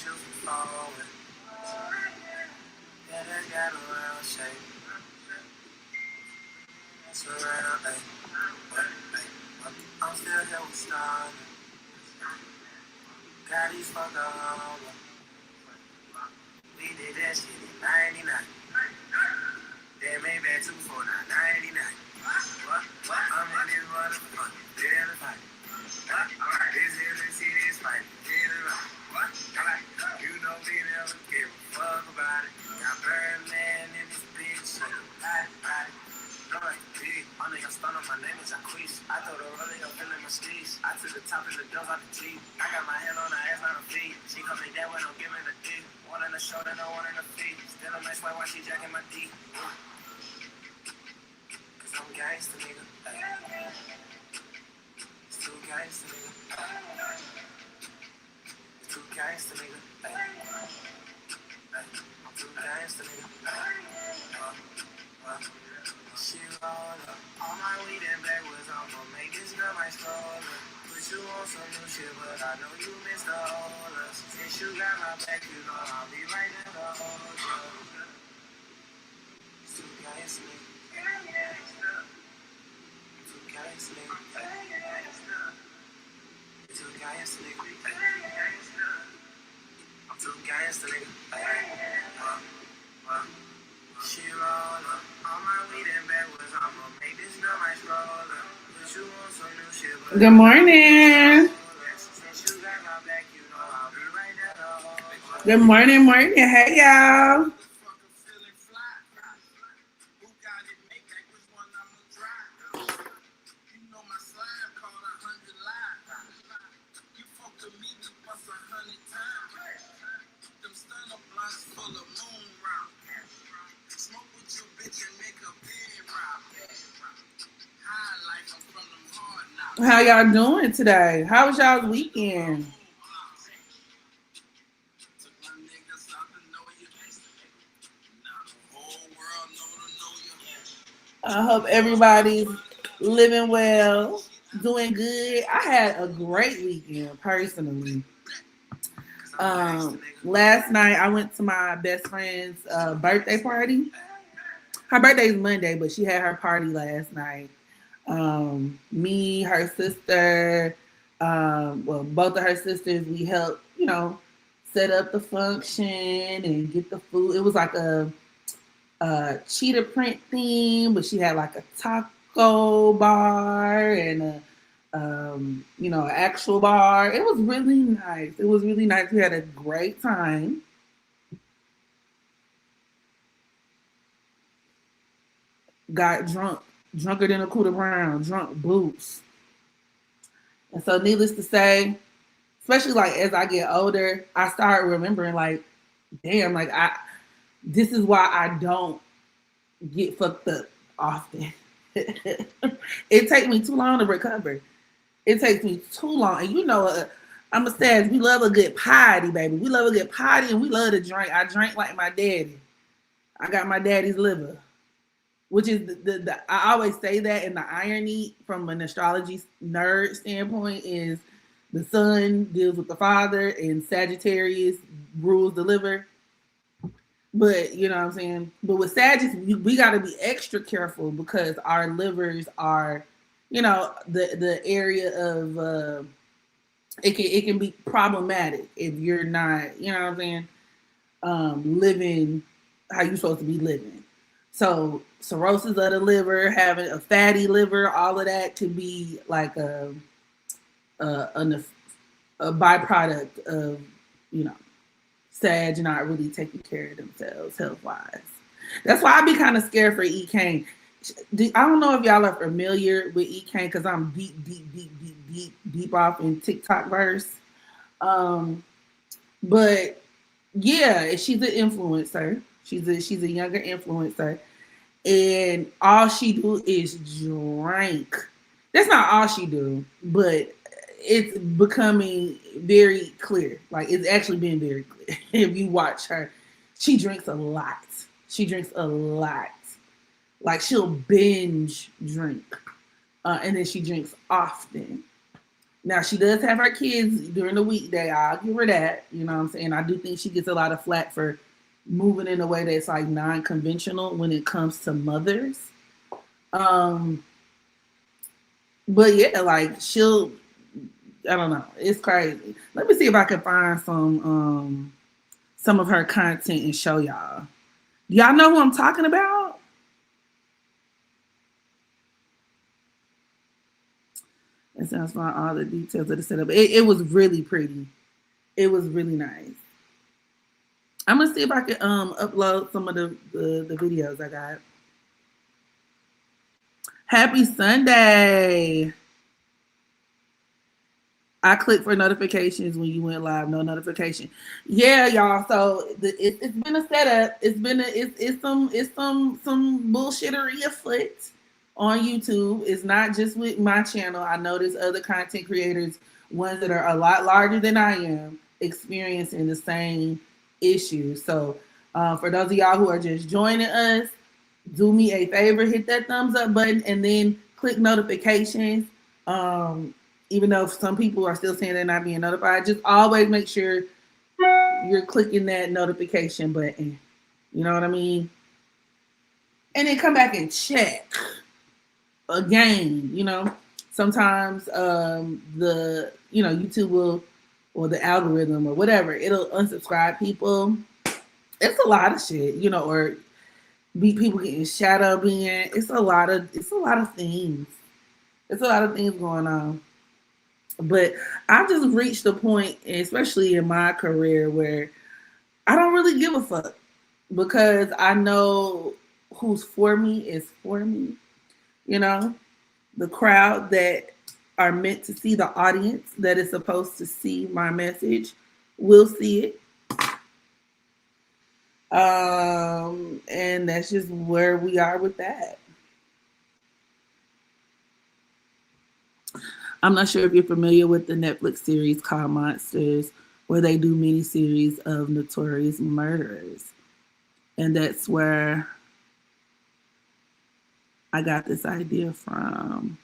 you from falling. Yeah, they got around shape. Surround, ay. I'm still here with starting. Got these fucked up. We did that shit in 99. Then made back 2 for 99. What? I'm in this motherfucker. Dead or fight. What? This is the serious fight. Dead or right. What? You know we never give a fuck about it. Got Birdman in this bitch. Body. Lord, big. My nigga stun on my name is Jacquees. I throw the rolling up feeling my steez. I took the top of the doors out the Jeep. I got my hand on her ass, not her feet. She come me that way, don't give me the dick. One in the shoulder, no one in the feet. Still a nice white while she jacking my D. Cause I'm gangsta, nigga. It's too gangsta, nigga. It's too gangsta, nigga. I'm too gangsta, nigga. She roll up. All my weed and backwards, I'm gonna make this girl my stroller. Put you on some new shit, but I know you miss the holders. Since you got my back, you know I'll be right there to hold you. It's too gangsta, nigga. Too gangsta, nigga. Too gangsta, nigga. I'm too gangsta, nigga. She roll up. All my weed and backwards, I'm gonna make this girl my stroller. Put you on some new shit, but good morning. Since you got my back, you know I'll be right there to hold you. Good morning. Hey, y'all. How y'all doing today? How was y'all's weekend? I hope everybody's living well, doing good. I had a great weekend personally. Last night I went to my best friend's birthday party. Her birthday is Monday, but she had her party last night. Me, her sister, both of her sisters, we helped, set up the function and get the food. It was like a cheetah print theme, but she had like a taco bar and an actual bar. It was really nice. We had a great time. Got drunker than a Cooter Brown, drunk boots. And so needless to say, especially like as I get older, I start remembering like, damn, like this is why I don't get fucked up often. It takes me too long to recover. It takes me too long. And I'm a Sag, we love a good party, baby. We love a good party and we love to drink. I drink like my daddy. I got my daddy's liver. Which is the I always say that, and the irony from an astrology nerd standpoint is the sun deals with the father and Sagittarius rules the liver. But you know what I'm saying? But with Sagittarius, we got to be extra careful because our livers are, the area of it can be problematic if you're not, living how you're supposed to be living. So cirrhosis of the liver, having a fatty liver, all of that could be like a byproduct of, Sag not really taking care of themselves health-wise. That's why I be kind of scared for E Kane. I don't know if y'all are familiar with E Kane because I'm deep off in TikTok verse. But yeah, she's an influencer. She's a younger influencer. And all she do is drink. That's not all she do, but it's becoming very clear. Like it's actually been very clear. If you watch her, she drinks a lot. Like she'll binge drink. And then she drinks often. Now, she does have her kids during the weekday. I'll give her that. You know what I'm saying? I do think she gets a lot of flack for moving in a way that's like non-conventional when it comes to mothers. But yeah, like I don't know. It's crazy. Let me see if I can find some of her content and show y'all. Y'all know who I'm talking about? It sounds like all the details of the setup. It was really pretty. It was really nice. I'm gonna see if I can upload some of the videos I got. Happy Sunday. I clicked for notifications when you went live. No notification. Yeah, y'all. So it's been a setup. It's some bullshittery afoot on YouTube. It's not just with my channel. I know there's other content creators, ones that are a lot larger than I am, experiencing the same issues. So for those of y'all who are just joining us, do me a favor, hit that thumbs up button and then click notifications. Even though some people are still saying they're not being notified, just always make sure you're clicking that notification button. You know what I mean? And then come back and check again. You know, sometimes YouTube will, or the algorithm or whatever, it'll unsubscribe people. It's a lot of shit, or people getting shadow banned. It's a lot of things. It's a lot of things going on. But I've just reached a point, especially in my career, where I don't really give a fuck because I know who's for me is for me. The crowd that are meant to see, the audience that is supposed to see my message will see it. And that's just where we are with that. I'm not sure if you're familiar with the Netflix series called Monsters, where they do mini-series of notorious murderers. And that's where I got this idea from.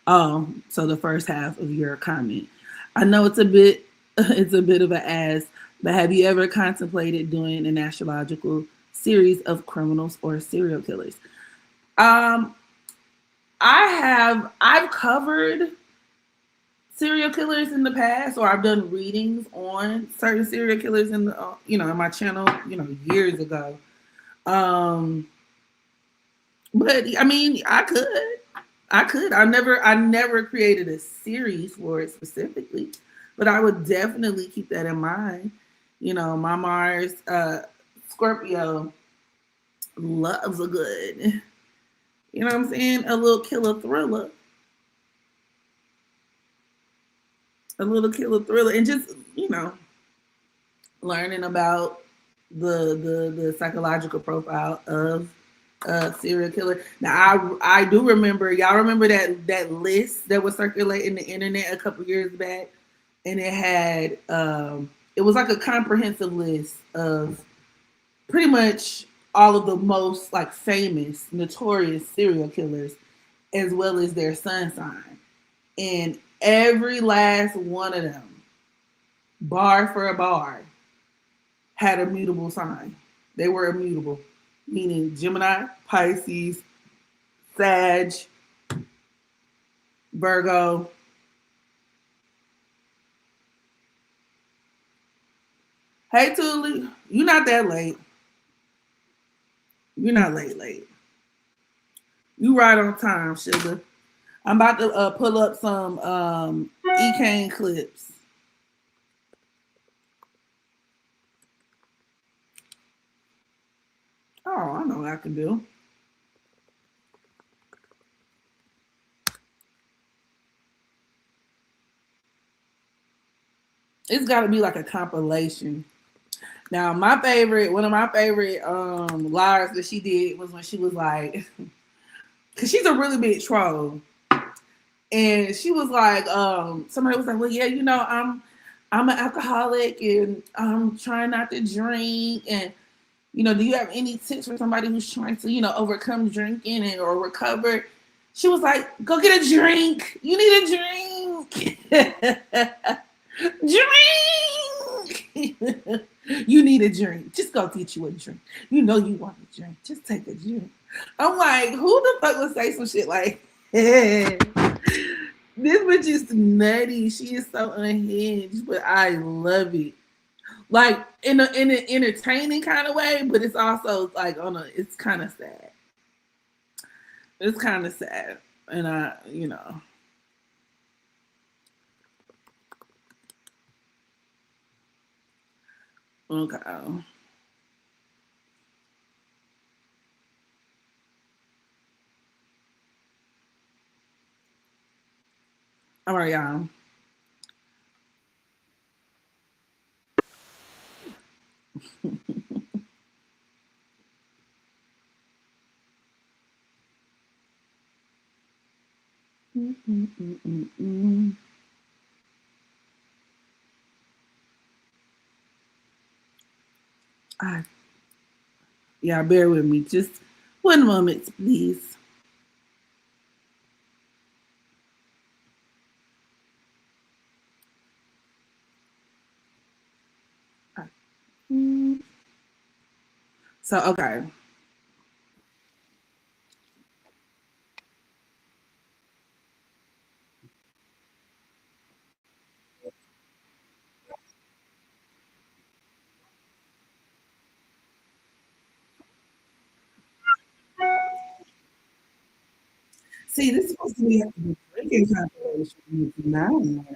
Oh, so the first half of your comment. I know it's a bit of an ask, but have you ever contemplated doing an astrological series of criminals or serial killers? I've covered serial killers in the past, or I've done readings on certain serial killers in my channel, years ago. But I mean, I could. I never created a series for it specifically, but I would definitely keep that in mind. My Mars, Scorpio loves a good, you know what I'm saying? A little killer thriller. And just, learning about the psychological profile of a serial killer. Now, I do remember, y'all remember that list that was circulating the internet a couple years back, and it had, it was like a comprehensive list of pretty much all of the most like famous, notorious serial killers, as well as their sun sign. And every last one of them, bar for a bar, had a mutable sign. They were immutable, meaning Gemini, Pisces, Sag, Virgo. Hey, Tuli, you're not that late. You're not late. You right on time, sugar. I'm about to pull up some E Kane clips. Oh, I know what I can do. It's got to be like a compilation. Now, one of my favorite lives that she did was when she was like, because she's a really big troll. And she was like, somebody was like, well, yeah, I'm an alcoholic and I'm trying not to drink. And, do you have any tips for somebody who's trying to, overcome drinking or recover? She was like, go get a drink. You need a drink. Drink. You need a drink. Just go get you a drink. You know you want a drink. Just take a drink. I'm like, who the fuck would say some shit like this bitch is nutty. She is so unhinged, but I love it. Like in an entertaining kind of way, but it's also like it's kind of sad. It's kind of sad. And okay. All right, y'all. I, yeah, bear with me. Just one moment, please. So, okay. See, this is supposed to be a drinking compilation now.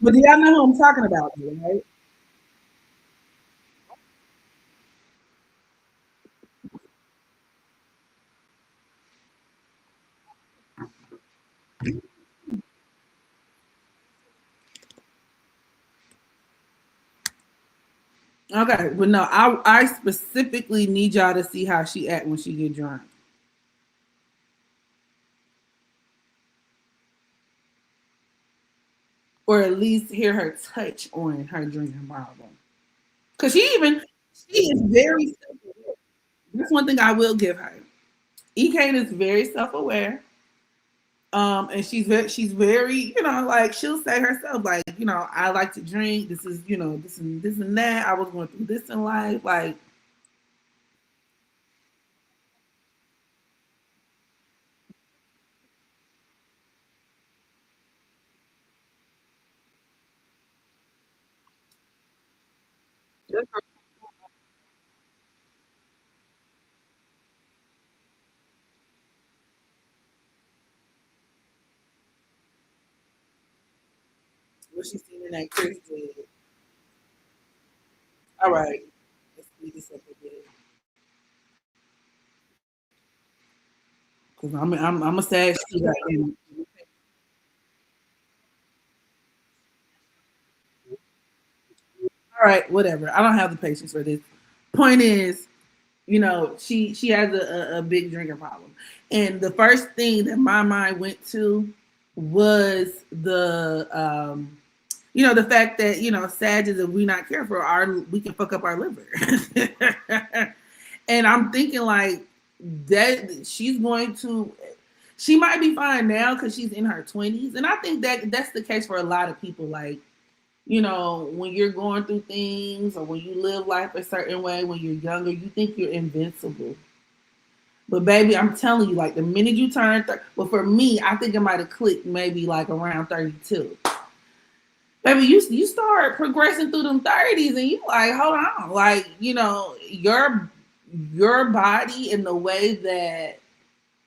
But do y'all know who I'm talking about, right? Okay, but no, I specifically need y'all to see how she act when she get drunk, or at least hear her touch on her drinking problem. Cause she is very self-aware. That's one thing I will give her. E Kane is very self-aware. And she's very, like she'll say herself, like, I like to drink. This is, this and that. I was going through this in life. Like, what she's seen in that Chris did. All right. Let's speed this up a bit. Because I'm a sad shit right now. All right, whatever. I don't have the patience for this. Point is, she has a big drinking problem, and the first thing that my mind went to was the fact that Sagittarius, if we not careful, we can fuck up our liver. And I'm thinking like that she might be fine now because she's in her 20s, and I think that that's the case for a lot of people. Like, when you're going through things or when you live life a certain way when you're younger, you think you're invincible. But baby, I'm telling you, like the minute you turn 30, well, for me, I think it might have clicked maybe like around 32. Baby, you start progressing through them 30s and you like, hold on, like, your body and the way that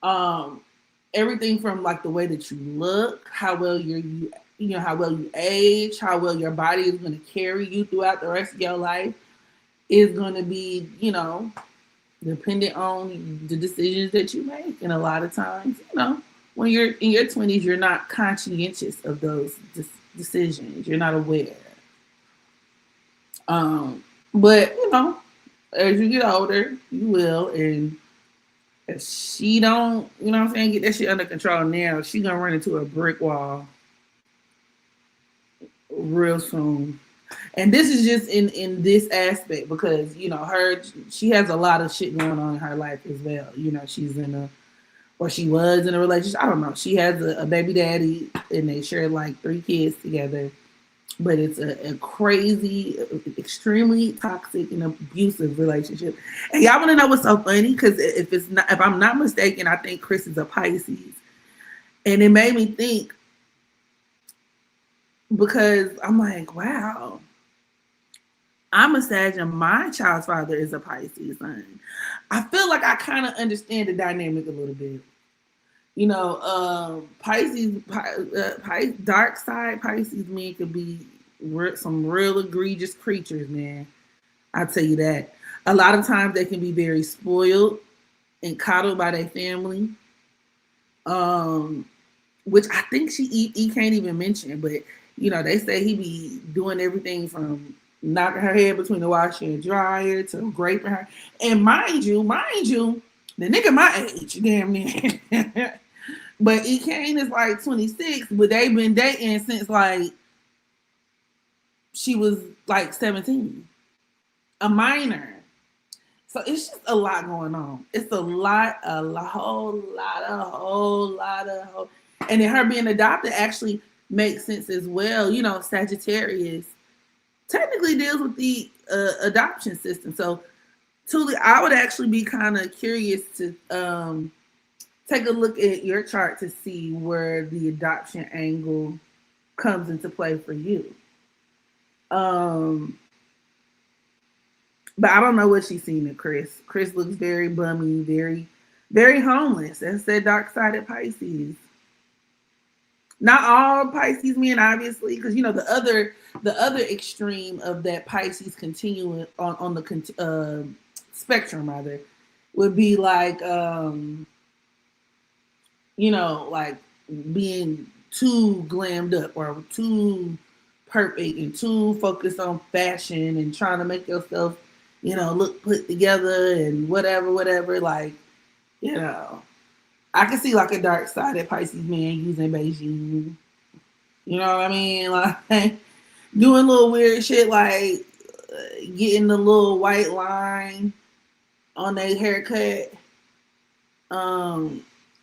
um everything from like the way that you look, how well how well you age, how well your body is going to carry you throughout the rest of your life is going to be, dependent on the decisions that you make. And a lot of times, when you're in your 20s, you're not conscientious of those decisions. You're not aware. But, as you get older, you will. And if she don't, what I'm saying, get that shit under control now, she gonna run into a brick wall real soon. And this is just in this aspect because she has a lot of shit going on in her life as well. She's in a or she was in a relationship. I don't know. She has a baby daddy and they share like 3 kids together. But it's a crazy, extremely toxic and abusive relationship. And y'all want to know what's so funny? Because if I'm not mistaken, I think Chris is a Pisces, and it made me think because I'm like, wow, I'm a Sag and my child's father is a Pisces son. I feel like I kind of understand the dynamic a little bit. Pisces, dark side Pisces men could be some real egregious creatures, man. I'll tell you that. A lot of times they can be very spoiled and coddled by their family. Which I think he can't even mention, but they say he be doing everything from knocking her head between the washer and dryer to raping her. And mind you, the nigga my age, damn near. But E Kane is like 26, but they've been dating since like she was like 17, a minor. So it's just a lot going on. It's a whole lot of. And then her being adopted actually makes sense as well. Sagittarius technically deals with the adoption system. So, Tuli, I would actually be kind of curious to take a look at your chart to see where the adoption angle comes into play for you. But I don't know what she's seen in Chris. Chris looks very bummy, very, very homeless. That's that dark-sided Pisces. Not all Pisces men, obviously, because the other extreme of that Pisces continuum on the spectrum rather would be like like being too glammed up or too perfect and too focused on fashion and trying to make yourself look put together and whatever. Like, I can see like a dark-sided Pisces man using Beijing. You know what I mean? Like doing little weird shit like getting the little white line on their haircut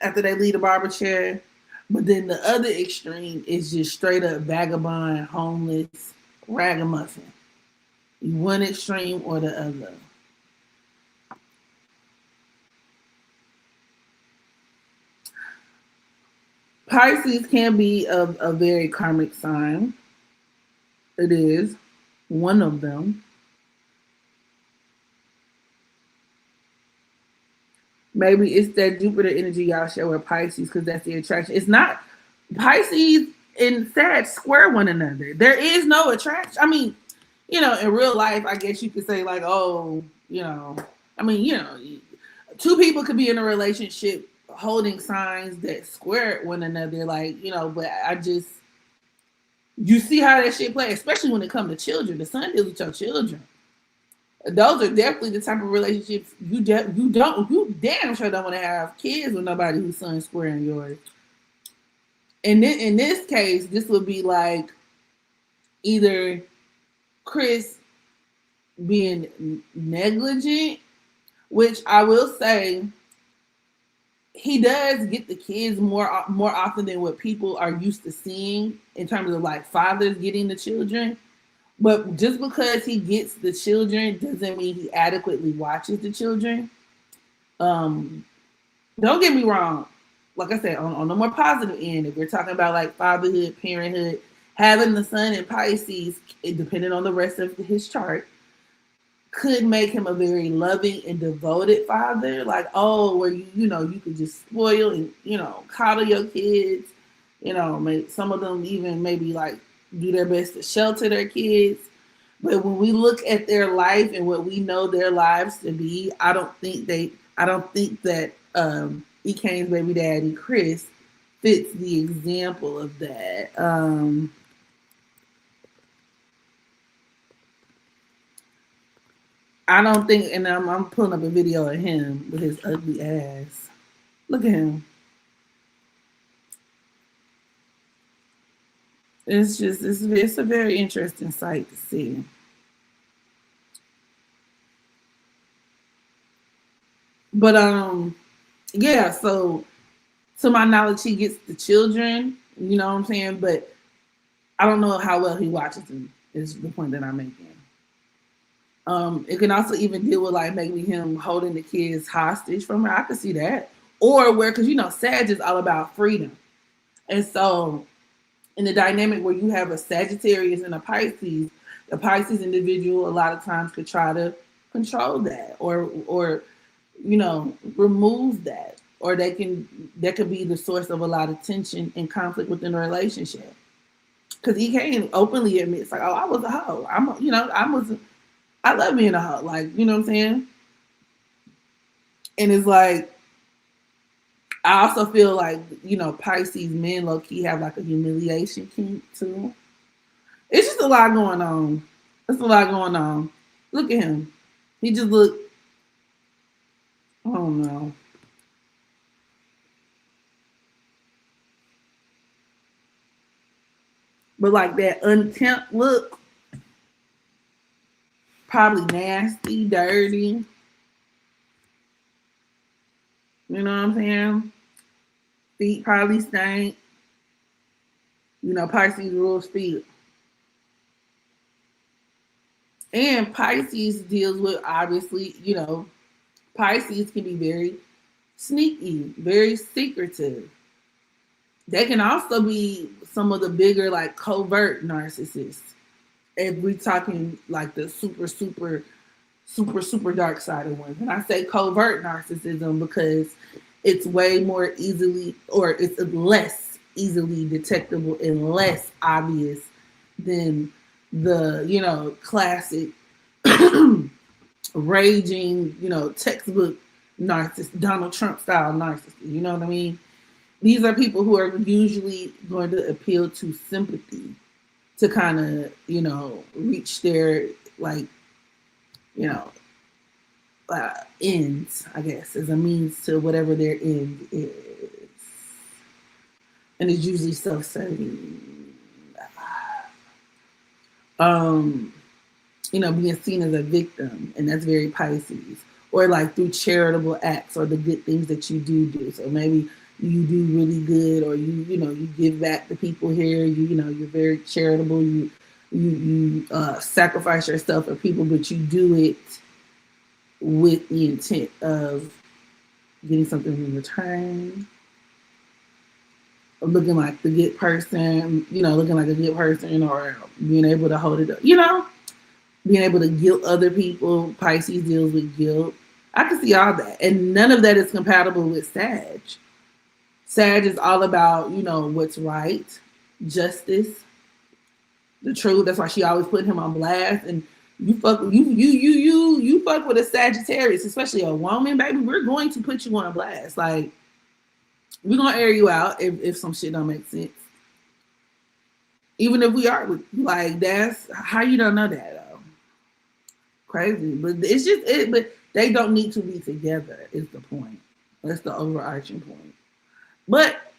after they leave the barber chair. But then the other extreme is just straight up vagabond, homeless, ragamuffin. One extreme or the other. Pisces can be a very karmic sign. It is one of them. Maybe it's that Jupiter energy y'all share with Pisces because that's the attraction. It's not Pisces and Sag square one another. There is no attraction. I mean, in real life, I guess you could say like, oh, two people could be in a relationship holding signs that square one another, like, but you see how that shit play, especially when it comes to children. The sun deals with your children. Those are definitely the type of relationships you damn sure don't want to have kids with nobody whose sun's squaring yours. And then in this case, this would be like either Chris being negligent, which I will say he does get the kids more often than what people are used to seeing in terms of like fathers getting the children. But just because he gets the children doesn't mean he adequately watches the children. Don't get me wrong. Like I said, on the more positive end, if we're talking about like fatherhood, parenthood, having the sun in Pisces, depending on the rest of his chart, could make him a very loving and devoted father. Like, where you could just spoil and coddle your kids. Some of them even maybe like do their best to shelter their kids. But when we look at their life and what we know their lives to be, I don't think that E Kane's baby daddy Chris fits the example of that. I don't think, and I'm pulling up a video of him with his ugly ass. Look at him. it's a very interesting sight to see. But yeah, so to my knowledge, he gets the children, you know what I'm saying? But I don't know how well he watches them, is the point that I'm making. It can also even deal with like maybe him holding the kids hostage from her. I could see that. Or where, because Sag is all about freedom. And so in the dynamic where you have a Sagittarius and a Pisces, the Pisces individual a lot of times could try to control that or remove that. Or that could be the source of a lot of tension and conflict within a relationship. Because E Kane openly admits, like, oh, I was a hoe. I love being a hoe. Like, you know what I'm saying? And it's like, I also feel like, Pisces men low key have like a humiliation kink too. It's just a lot going on. It's a lot going on. Look at him. He just look, I don't know. But like that unkempt look, probably nasty, dirty. You know what I'm saying? Feet probably stink. Pisces rules feet. And Pisces deals with, obviously, Pisces can be very sneaky, very secretive. They can also be some of the bigger, like, covert narcissists. If we're talking like the super, super, super, super dark side of ones. And I say covert narcissism because it's way more easily, or it's less easily detectable and less obvious than the, classic raging, textbook narcissist, Donald Trump style narcissist. You know what I mean? These are people who are usually going to appeal to sympathy to kind of, reach their, like, you know, ends, I guess, as a means to whatever their end is. And it's usually self-serving. Being seen as a victim, and that's very Pisces. Or like through charitable acts or the good things that you do. So maybe you do really good, or you give back to people here. You're very charitable. You sacrifice yourself for people, but you do it with the intent of getting something in return, looking like the good person, looking like a good person, or being able to hold it up, being able to guilt other people. Pisces deals with guilt. I can see all that. And none of that is compatible with Sag. Sag is all about, what's right, justice, the truth. That's why she always put him on blast. And you fuck with a Sagittarius, especially a woman, baby, we're going to put you on a blast. Like, we're gonna air you out if some shit don't make sense. Even if we are like, that's how you don't know that though. Crazy. But it's just it, but they don't need to be together, is the point. That's the overarching point. But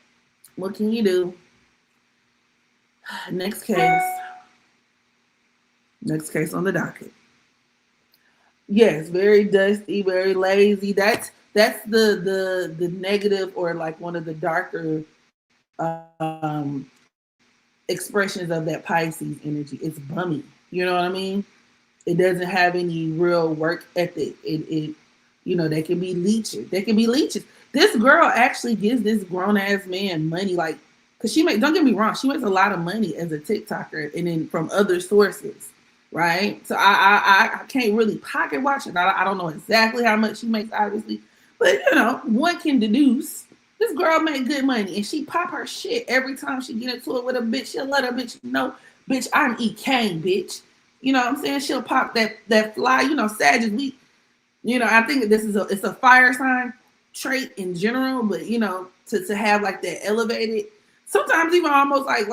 what can you do? Next case. Next case on the docket. Yes, very dusty, very lazy. That's the negative, or like one of the darker um expressions of that Pisces energy. It's bummy. You know what I mean? It doesn't have any real work ethic. It they can be leeches. They can be leeches. This girl actually gives this grown ass man money, like, because don't get me wrong, she makes a lot of money as a TikToker and then from other sources, right? So I can't really pocket watch it. I don't know exactly how much she makes, obviously, but one can deduce this girl made good money, and she pop her shit every time she get into it with a bitch. She'll let her bitch know, bitch, I'm E Kane, bitch. You know what I'm saying? She'll pop that fly. Sag is weak. I think that it's a fire sign trait in general, but to have like that elevated, sometimes even almost like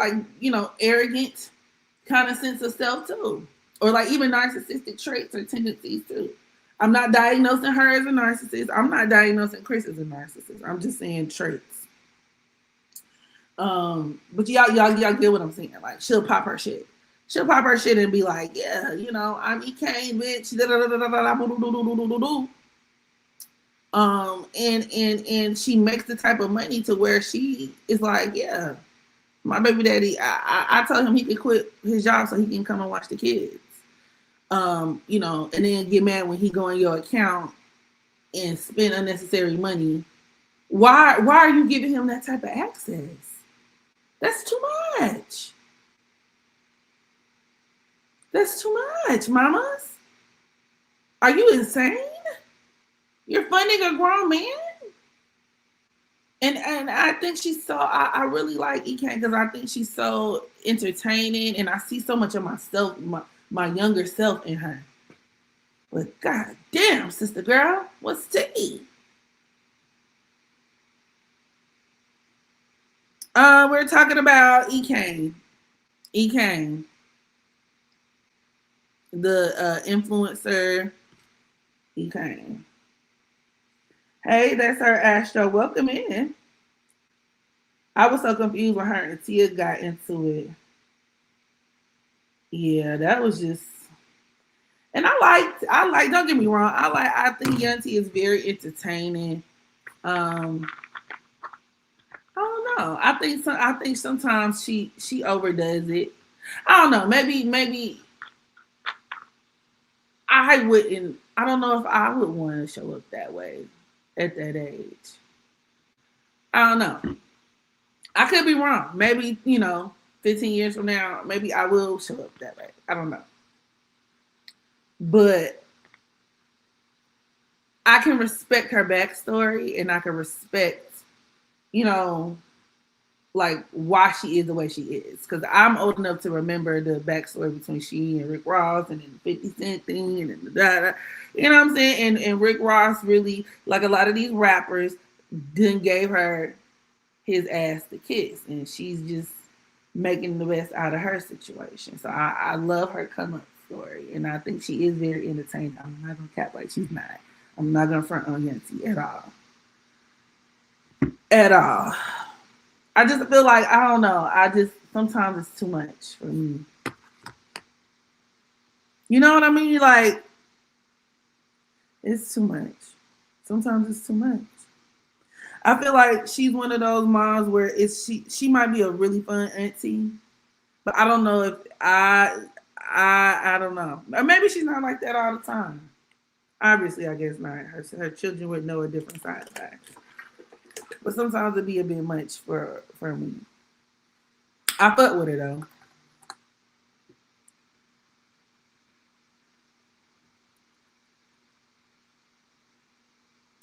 arrogant kind of sense of self too, or like even narcissistic traits or tendencies too. I'm not diagnosing her as a narcissist. I'm not diagnosing Chris as a narcissist. I'm just saying traits. But y'all get what I'm saying. Like she'll pop her shit. She'll pop her shit and be like, yeah, I'm E Kane, bitch. And she makes the type of money to where she is like, yeah, my baby daddy. I told him he could quit his job so he can come and watch the kids. And then get mad when he go in your account and spend unnecessary money. Why are you giving him that type of access? That's too much. That's too much, mamas. Are you insane? You're funding a grown man? And I think she's so, I really like E Kane because I think she's so entertaining and I see so much of myself, my younger self in her. But god damn, sister girl, what's tea? We're talking about E Kane. E Kane. The influencer E Kane. Hey, that's our Astro. Welcome in. I was so confused when her and Tia got into it. Yeah, that was just. And I like. Don't get me wrong. I think Young T is very entertaining. I don't know. I think sometimes she overdoes it. I don't know. Maybe I wouldn't. I don't know if I would want to show up that way at that age. I don't know. I could be wrong. Maybe 15 years from now, maybe I will show up that way. I don't know. But I can respect her backstory and I can respect, like why she is the way she is. Because I'm old enough to remember the backstory between she and Rick Ross and then the 50 Cent thing and then the you know what I'm saying? And Rick Ross really, like a lot of these rappers, then gave her his ass to kiss. And she's just making the best out of her situation. So I love her come up story. And I think she is very entertaining. I'm not going to cap like she's not. I'm not going to front on Yancy at all. At all. I just feel like, I don't know. Sometimes it's too much for me. You know what I mean? Like, it's too much. Sometimes it's too much. I feel like she's one of those moms where she might be a really fun auntie, but I don't know if I don't know. Or maybe she's not like that all the time. Obviously, I guess not. Her children would know a different side of her. But sometimes it'd be a bit much for me. I fuck with her though.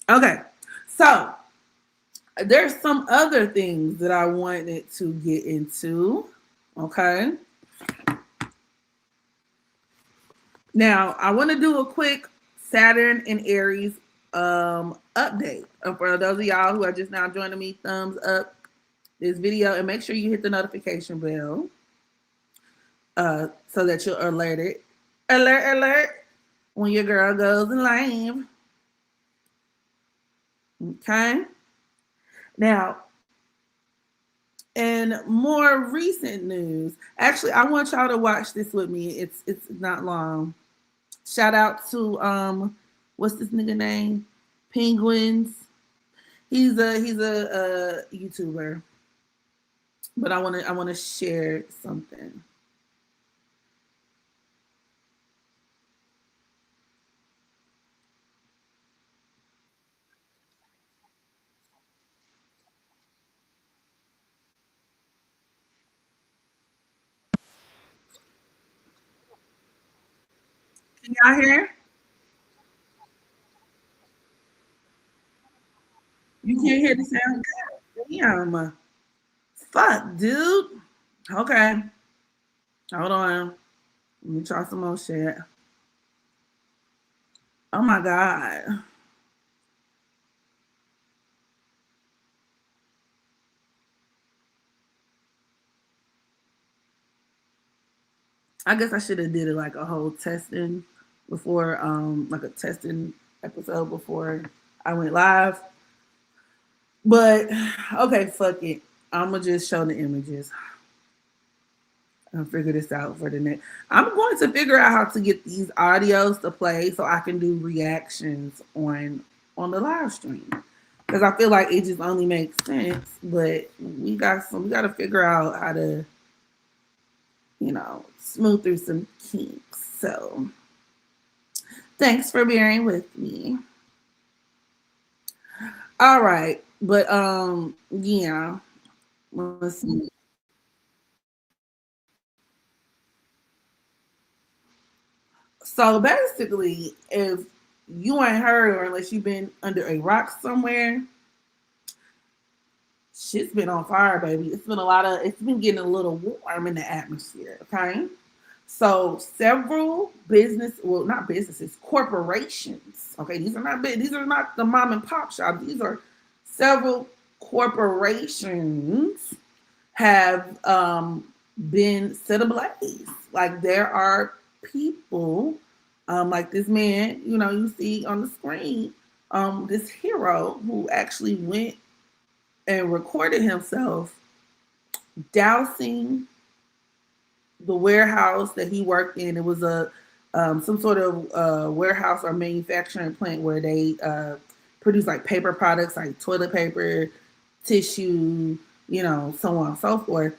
Okay, so there's some other things that I wanted to get into. Okay. Now, I want to do a quick Saturn and Aries update. For those of y'all who are just now joining me, thumbs up this video and make sure you hit the notification bell so that you're alerted. Alert when your girl goes live. Okay. Now, in more recent news, actually, I want y'all to watch this with me. It's not long. Shout out to what's this nigga name? Penguins. He's a YouTuber. But I wanna share something. Can y'all hear? You can't hear the sound? Damn. Fuck, dude. Okay. Hold on. Let me try some more shit. Oh my God. I guess I should have did it like a whole testing before, like a testing episode before I went live. But okay, fuck it. I'm gonna just show the images. I'll figure this out for the next. I'm going to figure out how to get these audios to play so I can do reactions on the live stream, because I feel like it just only makes sense. But we got to figure out how to, smooth through some kinks. So thanks for bearing with me. All right, but yeah, let's see. So basically, if you ain't heard, or unless you've been under a rock somewhere, shit's been on fire, baby. It's been getting a little warm in the atmosphere, okay? So several not businesses, corporations, okay? These are not the mom and pop shops. These are several corporations have been set ablaze. Like there are people, like this man, you see on the screen, this hero who actually went and recorded himself dousing the warehouse that he worked in. It was a some sort of warehouse or manufacturing plant where they produce like paper products like toilet paper, tissue, so on and so forth.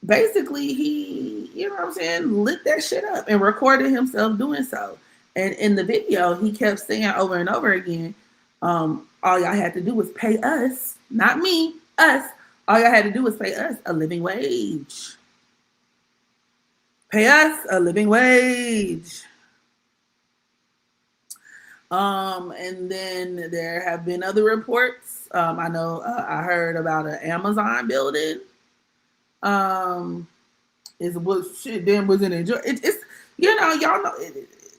Basically, he, lit that shit up and recorded himself doing so. And in the video, he kept saying over and over again, all y'all had to do was pay us, not me, us. All y'all had to do was pay us a living wage. Pay us a living wage. And then there have been other reports. I know I heard about an Amazon building. Is what shit then was in enjoy. It's y'all know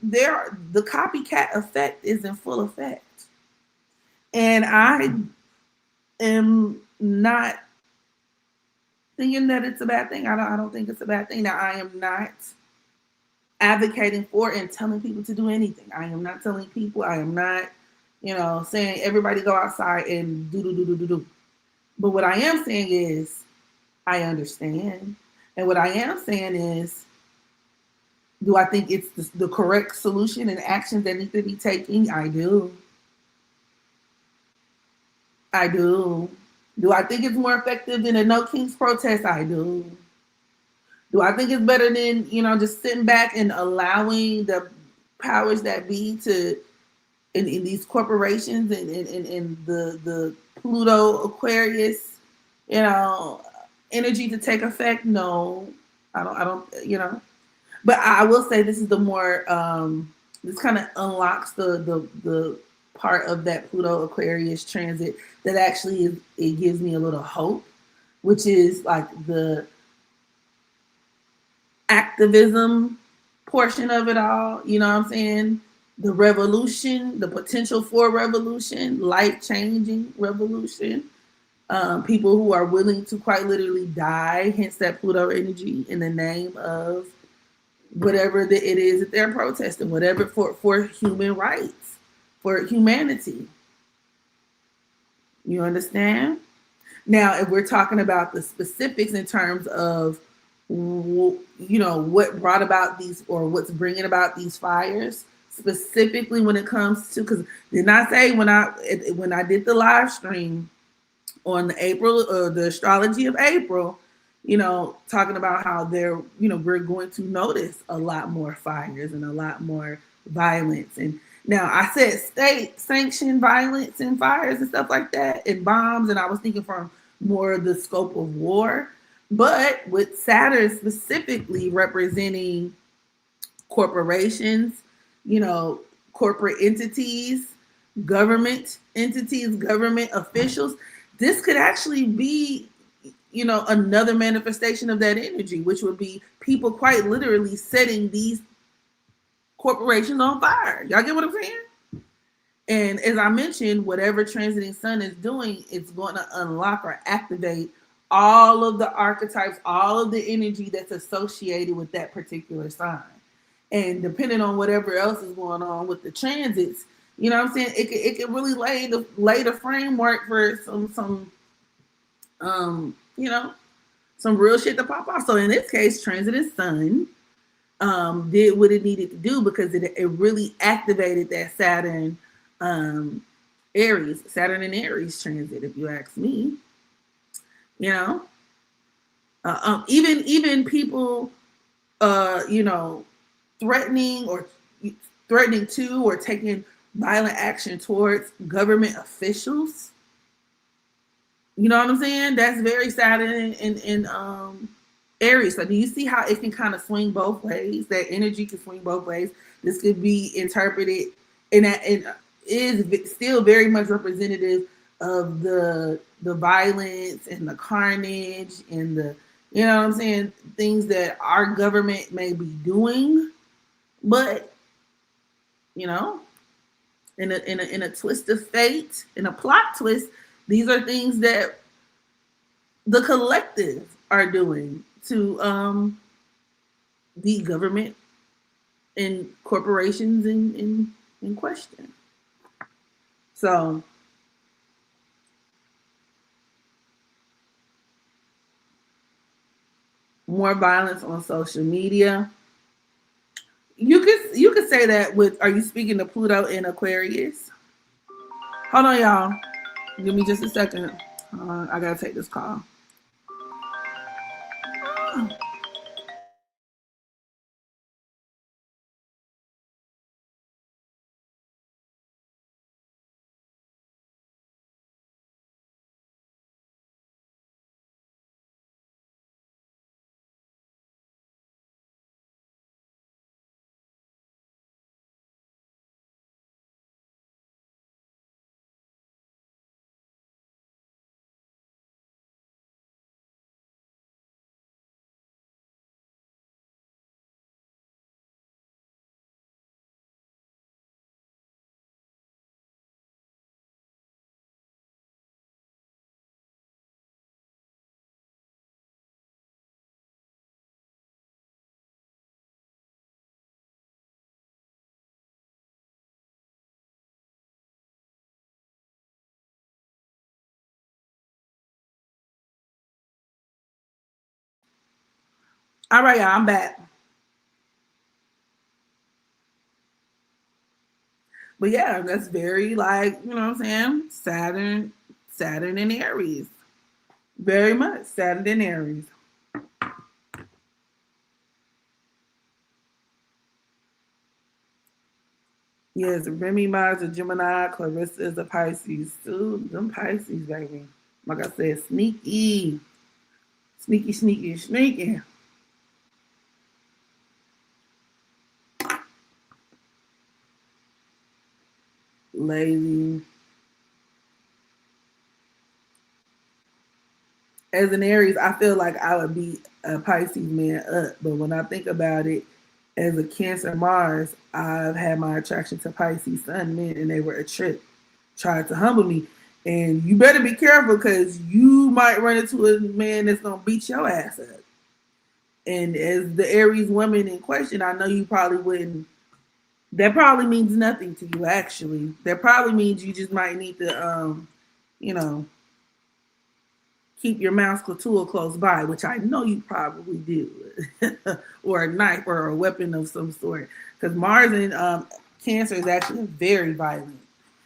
the copycat effect is in full effect, and I am not thinking that it's a bad thing. I don't think it's a bad thing. Now I am not advocating for and telling people to do anything. I am not telling people. I am not saying everybody go outside and do. But what I am saying is I understand. And what I am saying is, do I think it's the correct solution and actions that need to be taken? I do. I do. Do I think it's more effective than a No Kings protest? I do. Do I think it's better than, just sitting back and allowing the powers that be to, in these corporations and the Pluto Aquarius, energy to take effect? No, I don't. But I will say this is the more this kind of unlocks the part of that Pluto Aquarius transit that actually it gives me a little hope, which is like the activism portion of it all. You know what I'm saying? The revolution, the potential for revolution, life-changing revolution. People who are willing to quite literally die, hence that Pluto energy, in the name of whatever it is that they're protesting, whatever for human rights, for humanity. You understand? Now, if we're talking about the specifics in terms of, what brought about these or what's bringing about these fires, specifically when it comes to, because did not say when I did the live stream on the astrology of April, talking about how we're going to notice a lot more fires and a lot more violence. And now I said state sanctioned violence and fires and stuff like that and bombs. And I was thinking from more of the scope of war, but with Saturn specifically representing corporations, corporate entities, government entities, government officials, this could actually be, another manifestation of that energy, which would be people quite literally setting these corporations on fire. Y'all get what I'm saying? And as I mentioned, whatever transiting sun is doing, it's going to unlock or activate all of the archetypes, all of the energy that's associated with that particular sign. And depending on whatever else is going on with the transits, you know what I'm saying? It could really lay the framework for some you know, some real shit to pop off. So in this case, transiting sun did what it needed to do because it really activated that Saturn and Aries transit, if you ask me. You know, even people, you know, threatening or threatening to or taking violent action towards government officials. You know what I'm saying? That's very Saturn in Aries. So do you see how it can kind of swing both ways? That energy can swing both ways. This could be interpreted, and that it is still very much representative of the violence and the carnage and the, you know what I'm saying, things that our government may be doing, but you know, in a twist of fate, in a plot twist, these are things that the collective are doing to the government and corporations in question. So more violence on social media. You could say that with, are you speaking to Pluto in Aquarius? Hold on, y'all. Give me just a second. I gotta take this call. All right, y'all, I'm back. But yeah, that's very, like, you know what I'm saying? Saturn and Aries. Very much Saturn and Aries. Yes, Remy Mars a Gemini, Clarissa is a Pisces. Ooh, them Pisces, baby. Like I said, sneaky. Sneaky, sneaky, sneaky. Lazy. As an Aries, I feel like I would be a Pisces man up. But when I think about it, as a Cancer Mars, I've had my attraction to Pisces Sun men, and they were a trip. Tried to humble me. And you better be careful because you might run into a man that's going to beat your ass up. And as the Aries woman in question, I know you probably wouldn't. That probably means nothing to you, actually. That probably means you just might need to, you know, keep your mouse tool close by, which I know you probably do, or a knife or a weapon of some sort. Because Mars in Cancer is actually a very violent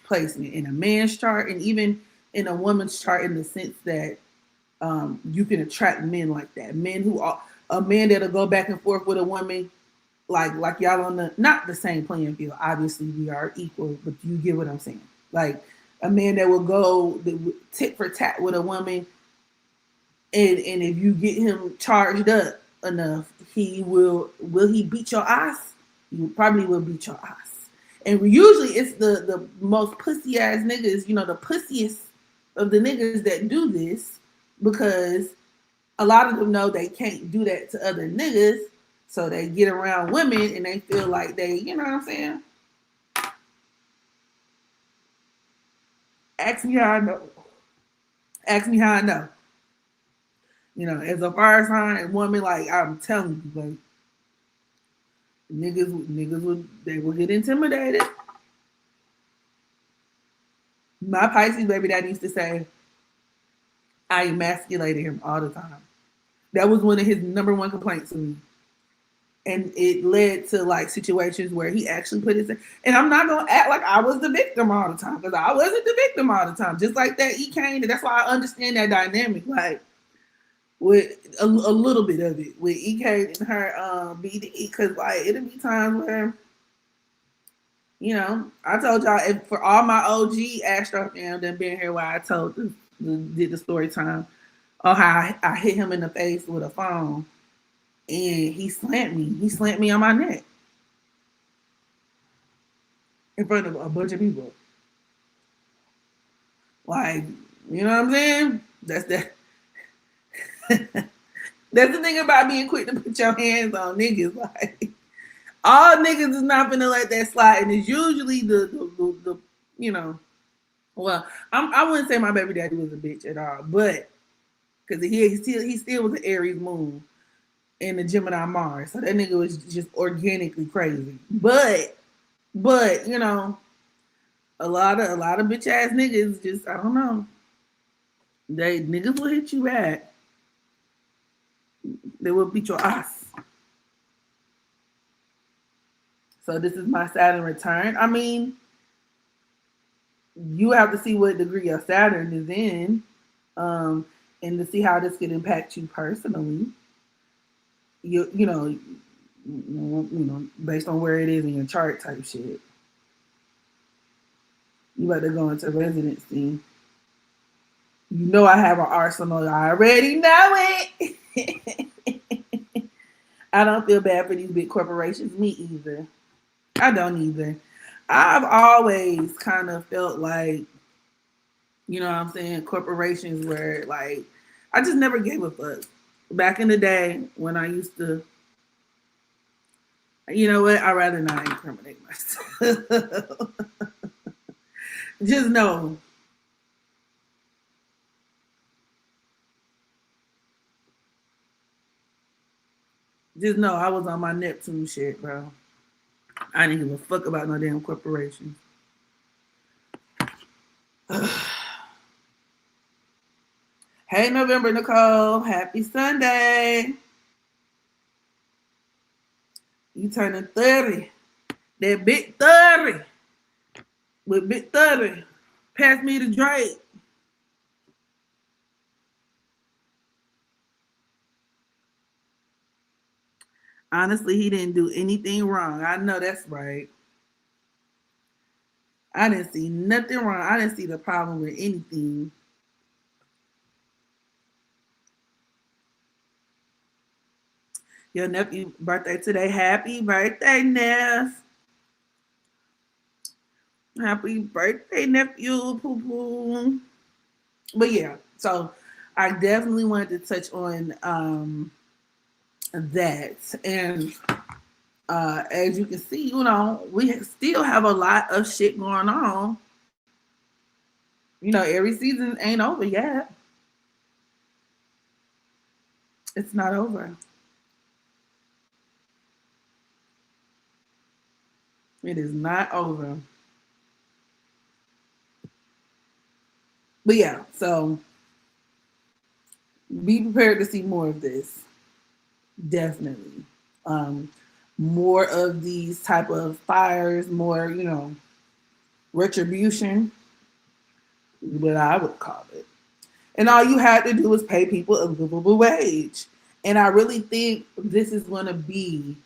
placement in a man's chart and even in a woman's chart, in the sense that you can attract men like that. Men who are a man that'll go back and forth with a woman, like y'all on the, not the same playing field. Obviously, we are equal, but you get what I'm saying. Like a man that will go tit for tat with a woman, and if you get him charged up enough, he will he beat your ass? You probably will beat your ass. And usually it's the most pussy ass niggas, you know, the pussiest of the niggas that do this, because a lot of them know they can't do that to other niggas, so they get around women and they feel like they, you know what I'm saying? Ask me how I know. Ask me how I know. You know, as a fire sign woman, like I'm telling you, like niggas would, they will get intimidated. My Pisces baby dad used to say, I emasculated him all the time. That was one of his number one complaints to me. And it led to like situations where he actually put his, and I'm not gonna act like I was the victim all the time, because I wasn't the victim all the time. Just like that E Kane, and that's why I understand that dynamic, like with a little bit of it with E Kane and her BD, because like it'll be times where, you know, I told y'all, if, for all my OG Astro fans that been here, where I told did the story time on how I hit him in the face with a phone. And he slammed me. He slammed me on my neck in front of a bunch of people. Like, you know what I'm saying? That's that. That's the thing about being quick to put your hands on niggas. Like, all niggas is not gonna let that slide, and it's usually the you know. Well, I wouldn't say my baby daddy was a bitch at all, but because he still was an Aries moon in the Gemini Mars, so that nigga was just organically crazy. But you know, a lot of bitch ass niggas just, I don't know. They niggas will hit you back. They will beat your ass. So this is my Saturn return. I mean, you have to see what degree your Saturn is in, and to see how this could impact you personally. You know, based on where it is in your chart type shit. You better go into residency. You know I have an arsenal. I already know it. I don't feel bad for these big corporations. Me either. I don't either. I've always kind of felt like, you know what I'm saying, corporations were like, I just never gave a fuck. Back in the day when I used to, you know what, I'd rather not incriminate myself. Just know. Just know I was on my Neptune shit, bro. I didn't give a fuck about no damn corporation. Hey, November, Nicole. Happy Sunday. You turning 30. That big 30. With big 30. Pass me the Drake. Honestly, he didn't do anything wrong. I know that's right. I didn't see nothing wrong. I didn't see the problem with anything. Your nephew birthday today. Happy birthday, Neff. Happy birthday, nephew. Poo poo. But yeah, so I definitely wanted to touch on that. And as you can see, you know, we still have a lot of shit going on. You know, every season ain't over yet. It's not over. It is not over. But yeah, so be prepared to see more of this. Definitely. More of these type of fires, more, you know, retribution, what I would call it. And all you had to do is pay people a livable wage. And I really think this is going to be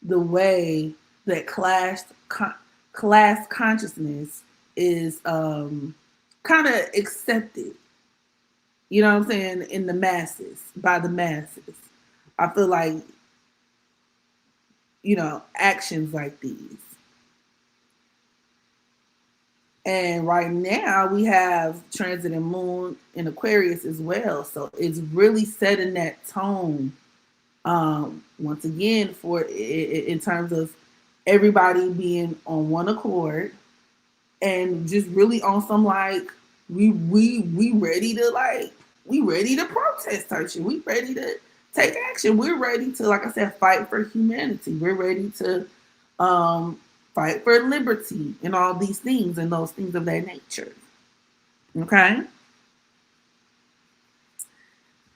the way that class consciousness is kind of accepted. You know what I'm saying? In the masses, by the masses. I feel like, you know, actions like these. And right now we have transit and moon in Aquarius as well. So it's really setting that tone once again for in terms of everybody being on one accord and just really on some like we ready to protest type shit. We ready to take action. We're ready to, like I said, fight for humanity. We're ready to fight for liberty and all these things and those things of that nature. Okay?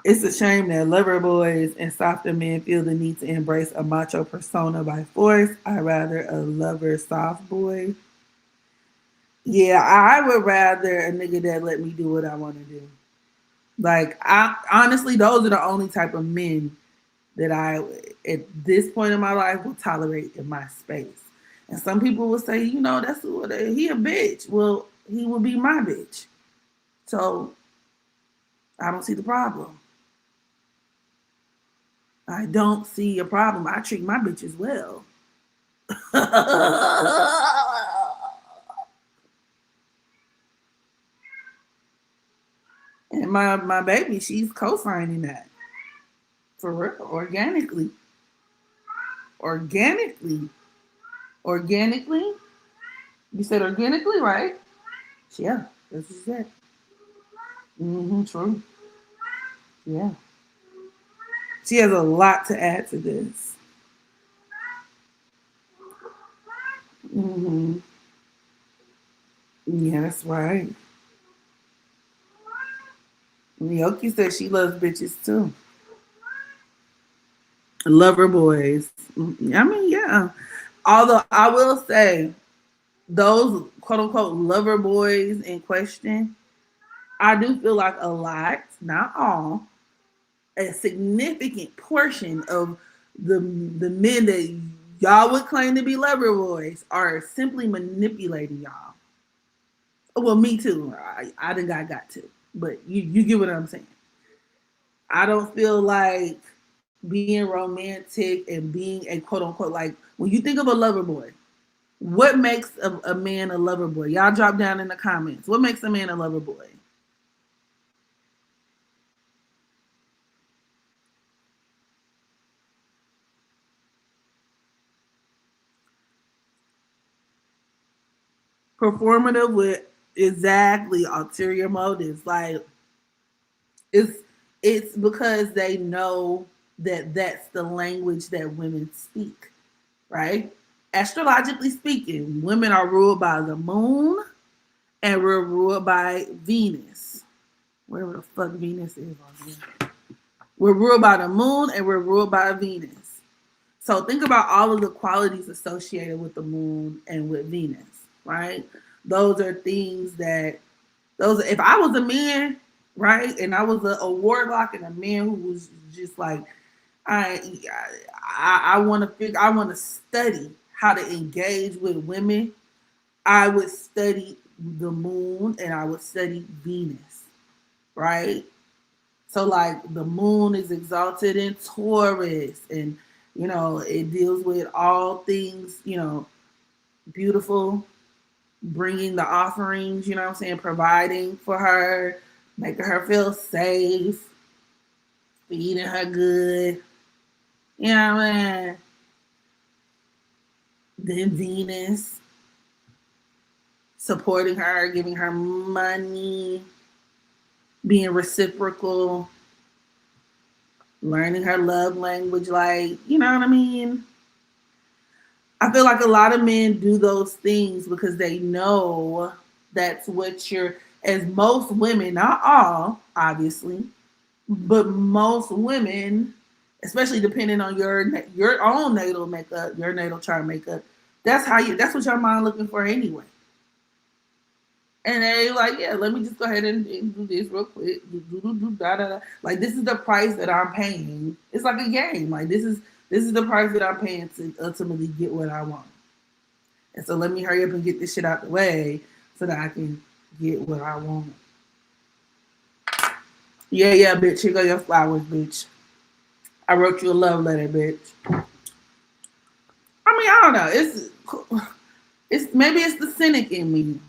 It's a shame that lover boys and softer men feel the need to embrace a macho persona by force. I rather a lover soft boy. Yeah, I would rather a nigga that let me do what I want to do. Like, I honestly, those are the only type of men that I, at this point in my life, will tolerate in my space. And some people will say, you know, that's what he a bitch. Well, he will be my bitch. So I don't see the problem. I don't see a problem. I treat my bitches well. And my baby, she's co-signing that for real, organically, organically, organically. You said organically, right? Yeah, that's what you said. True. Yeah, she has a lot to add to this. hmm Yeah, that's right. Yoki said she loves bitches too. Lover boys. I mean, yeah. Although I will say, those quote unquote lover boys in question, I do feel like a lot, not all, a significant portion of the men that y'all would claim to be lover boys are simply manipulating y'all. Well, me too. I think I got to, but you get what I'm saying. I don't feel like being romantic and being a quote unquote, like, when you think of a lover boy, what makes a man a lover boy? Y'all drop down in the comments. What makes a man a lover boy? Performative with exactly ulterior motives. Like, it's it's because they know that that's the language that women speak, right? Astrologically speaking, women are ruled by the moon and we're ruled by Venus. Wherever the fuck Venus is on here. We're ruled by the moon and we're ruled by Venus. So think about all of the qualities associated with the moon and with Venus, right? Those are things that if I was a man, right, and I was a warlock and a man who was just like, I I want to figure, I want to study how to engage with women. I would study the moon and I would study Venus, right? So like the moon is exalted in Taurus, and it deals with all things, beautiful, bringing the offerings, you know what I'm saying, providing for her, making her feel safe, feeding her good, you know what I mean? Then Venus, supporting her, giving her money, being reciprocal, learning her love language, like, you know what I mean? I feel like a lot of men do those things because they know that's what as most women, not all, obviously, but most women, especially depending on your own natal makeup, your natal chart makeup, that's what your mind looking for anyway. And they like, yeah, let me just go ahead and do this real quick. Like, this is the price that I'm paying. It's like a game. Like, this is the price that I'm paying to ultimately get what I want. And so let me hurry up and get this shit out the way so that I can get what I want. Yeah, bitch. Here go your flowers, bitch. I wrote you a love letter, bitch. I mean, I don't know. It's maybe it's the cynic in me.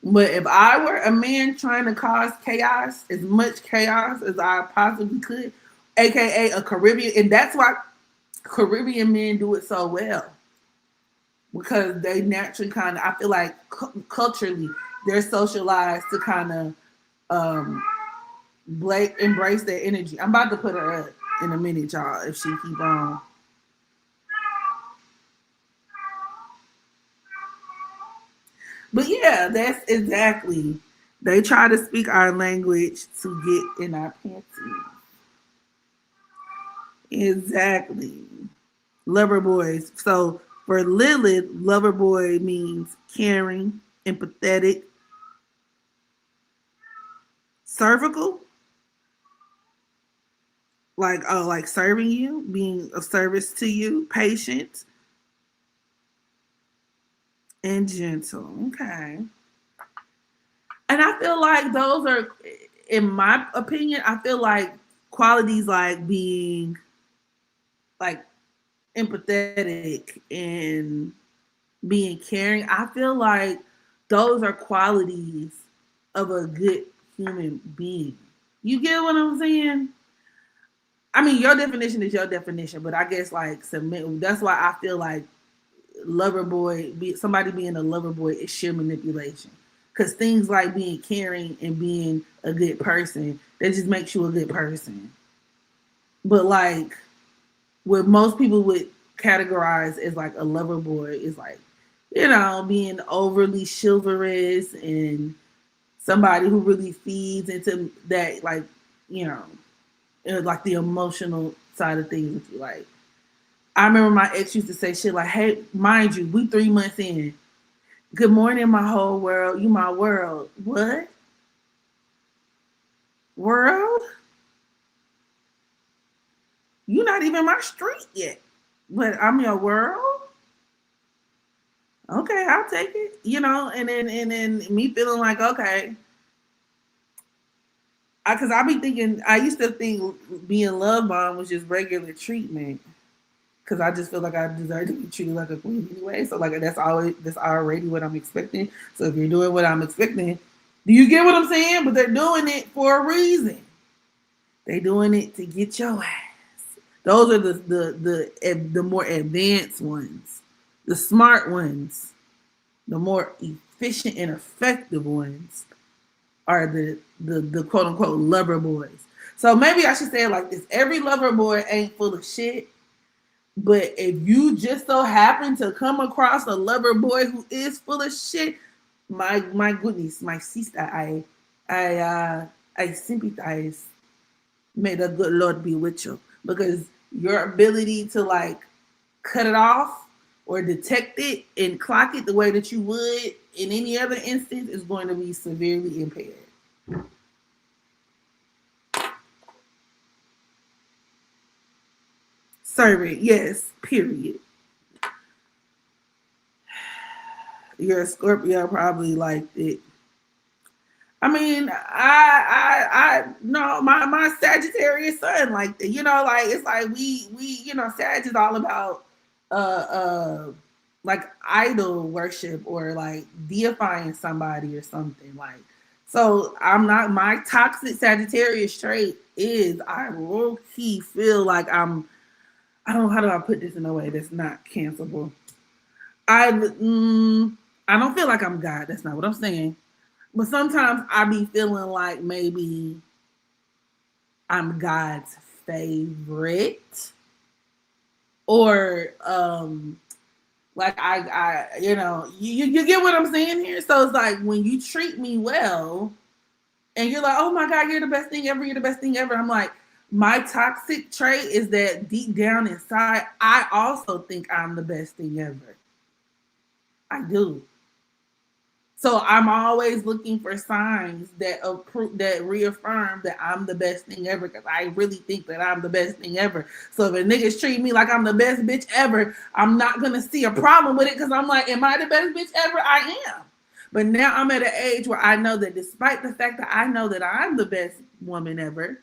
But if I were a man trying to cause chaos, as much chaos as I possibly could, aka a Caribbean, and that's why Caribbean men do it so well, because they naturally kind of, I feel like culturally, they're socialized to kind of um, embrace their energy. I'm about to put her up in a minute, y'all, if she keep on. But yeah, that's exactly. They try to speak our language to get in our panties. Exactly. Lover boys. So for Lilith, lover boy means caring, empathetic, cervical, like oh, like serving you, being of service to you, patient, and gentle. Okay. And I feel like those are, in my opinion, I feel like qualities like being like empathetic and being caring, I feel like those are qualities of a good human being. You get what I'm saying? I mean, your definition is your definition, but I guess like submit. That's why I feel like lover boy, somebody being a lover boy is sheer manipulation. Because things like being caring and being a good person, that just makes you a good person. But like what most people would categorize as like a lover boy is like, being overly chivalrous and somebody who really feeds into that, like, you know, like the emotional side of things. If you like, I remember my ex used to say shit like, "Hey, mind you, we 3 months in. Good morning, my whole world. You my world. What world? You not even my street yet, but I'm your world." Okay, I'll take it. And then me feeling like, okay, because I be thinking, I used to think being love bomb was just regular treatment. Because I just feel like I deserve to be treated like a queen anyway. So like that's already what I'm expecting. So if you're doing what I'm expecting, do you get what I'm saying? But they're doing it for a reason. They doing it to get your ass. Those are the more advanced ones, the smart ones, the more efficient and effective ones are the quote unquote lover boys. So maybe I should say it like this: every lover boy ain't full of shit, but if you just so happen to come across a lover boy who is full of shit, my goodness, my sister, I sympathize. May the good Lord be with you, because your ability to like cut it off or detect it and clock it the way that you would in any other instance is going to be severely impaired. Servant, yes, period. You're a Scorpio, probably liked it. I mean, I no, my Sagittarius sun like that. Like it's like Sag is all about like idol worship or like deifying somebody or something like. So I'm not, my toxic Sagittarius trait is I low key feel like I don't know, how do I put this in a way that's not cancelable. I don't feel like I'm God. That's not what I'm saying. But sometimes I be feeling like maybe I'm God's favorite, or like you get what I'm saying here. So it's like when you treat me well and you're like, oh my God, you're the best thing ever, you're the best thing ever. I'm like, my toxic trait is that deep down inside, I also think I'm the best thing ever. I do. So I'm always looking for signs that approve, that reaffirm that I'm the best thing ever, because I really think that I'm the best thing ever. So if a niggas treat me like I'm the best bitch ever, I'm not gonna see a problem with it, because I'm like, am I the best bitch ever? I am. But now I'm at an age where I know that despite the fact that I know that I'm the best woman ever,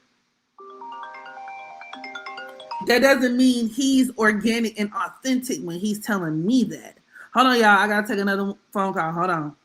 that doesn't mean he's organic and authentic when he's telling me that. Hold on, y'all. I gotta take another phone call. Hold on.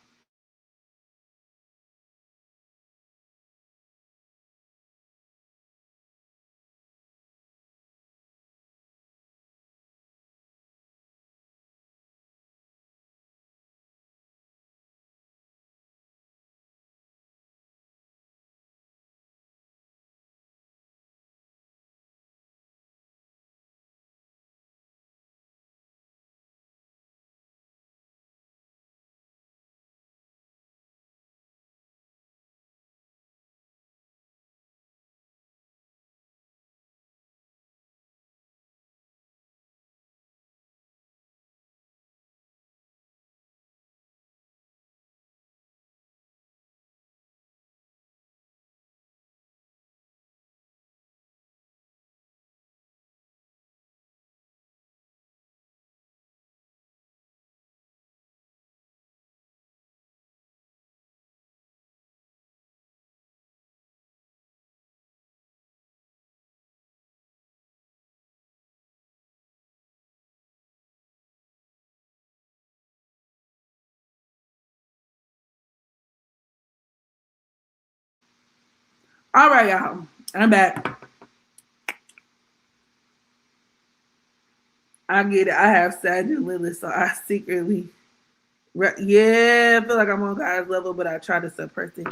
All right, y'all. I'm back. I get it. I have Saturn and Lilith, so I secretly, yeah, I feel like I'm on God's level, but I try to suppress it.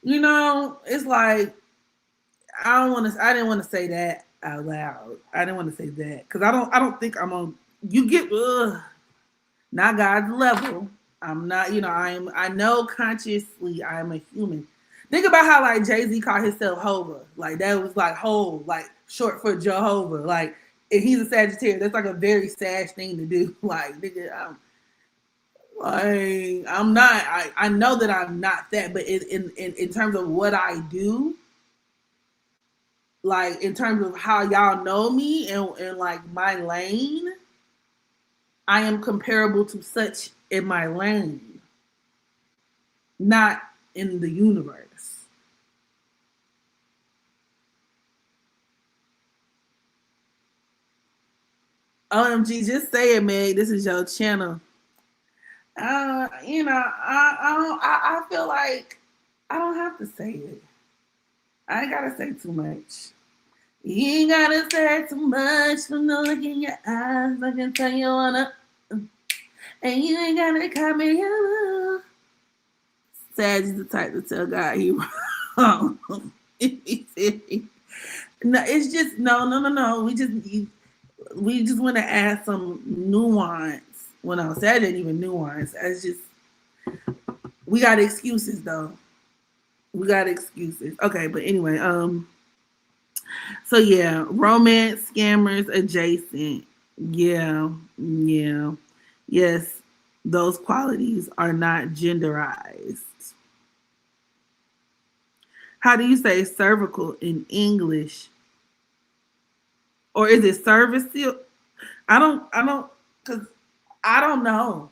You know, it's like I don't want to. I didn't want to say that out loud. I didn't want to say that because I don't. I don't think I'm on. You get not God's level. I'm not. You know, I'm. I know consciously I am a human. Think about how like Jay-Z called himself Hova. Like that was like whole, like short for Jehovah. Like if he's a Sagittarius, that's like a very sad thing to do. Like nigga, I'm not. I know that I'm not that, but in terms of what I do, like in terms of how y'all know me and like my lane, I am comparable to such in my lane, not in the universe. OMG, just say it, Meg. This is your channel. I feel like I don't have to say it. I ain't gotta say too much. You ain't gotta say too much from the look in your eyes. I can tell you wanna, and you ain't gotta call me hello. Sag is the type to tell God he wrong. No, it's just no. We just want to add some nuance. Well, no, Sag ain't even nuance. It's just we got excuses though. We got excuses. Okay, but anyway, so yeah, romance scammers adjacent. Yeah. Yes, those qualities are not genderized. How do you say cervical in English? Or is it cervical? Cause I don't know.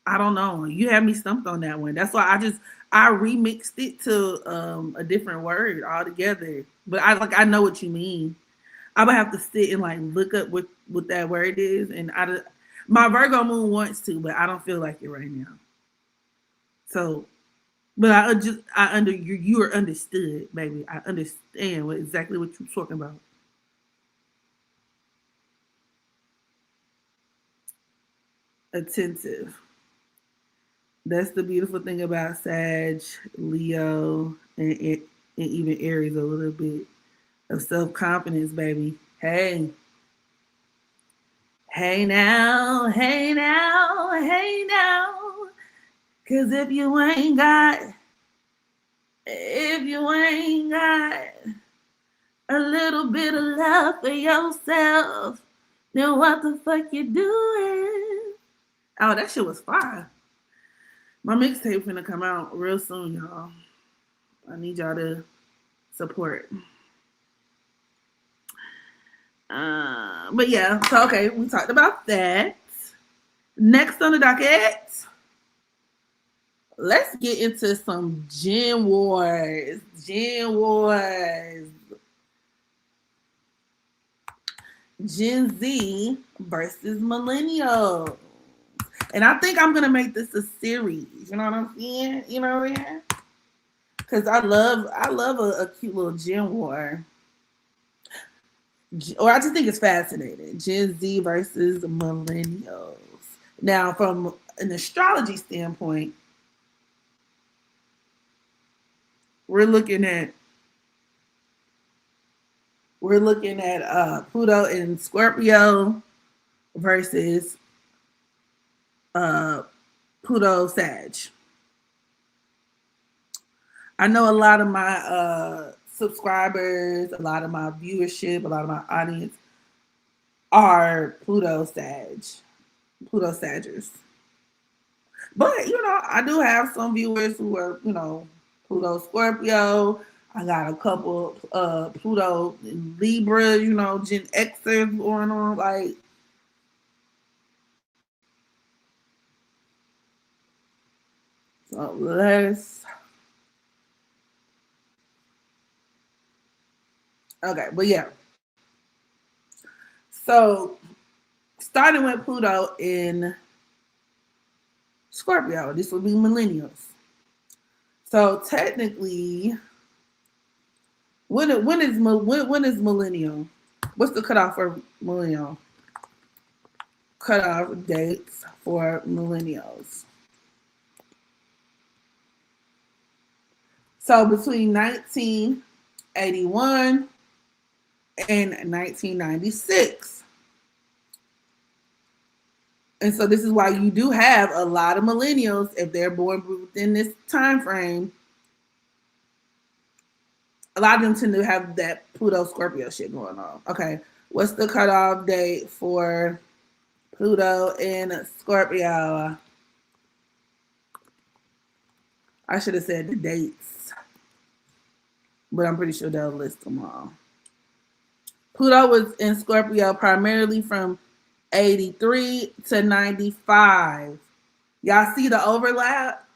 I don't know. You had me stumped on that one. That's why I remixed it to a different word altogether. But I know what you mean. I would have to sit and like look up what that word is, and my Virgo moon wants to, but I don't feel like it right now. So, but you are understood, baby. I understand exactly what you're talking about. Attentive. That's the beautiful thing about Sag, Leo, and even Aries a little bit of self confidence, baby. Hey now. Cause if you ain't got a little bit of love for yourself, then what the fuck you doing? Oh, that shit was fire. My mixtape finna come out real soon, y'all. I need y'all to support. But yeah, so okay, we talked about that. Next on the docket, let's get into some Gen Wars. Gen Wars. Gen Z versus Millennial. And I think I'm gonna make this a series. You know what I'm saying? You know what I'm saying? Because I love a cute little Gen War. Or I just think it's fascinating. Gen Z versus Millennials. Now, from an astrology standpoint, we're looking at Pluto in Scorpio versus uh, Pluto Sag. I know a lot of my subscribers, a lot of my viewership, a lot of my audience are Pluto Saggers. But I do have some viewers who are, Pluto Scorpio. I got a couple Pluto Libra, Gen Xers going on. Like, so let's okay, but yeah. So starting with Pluto in Scorpio, this would be Millennials. So technically, When is millennial? What's the cutoff for millennial? Cutoff dates for millennials. So between 1981 and 1996. And so this is why you do have a lot of millennials, if they're born within this time frame, a lot of them tend to have that Pluto Scorpio shit going on. Okay, what's the cutoff date for Pluto in Scorpio? I should have said the dates, but I'm pretty sure they'll list them all. Pluto was in Scorpio primarily from 83 to 95. Y'all see the overlap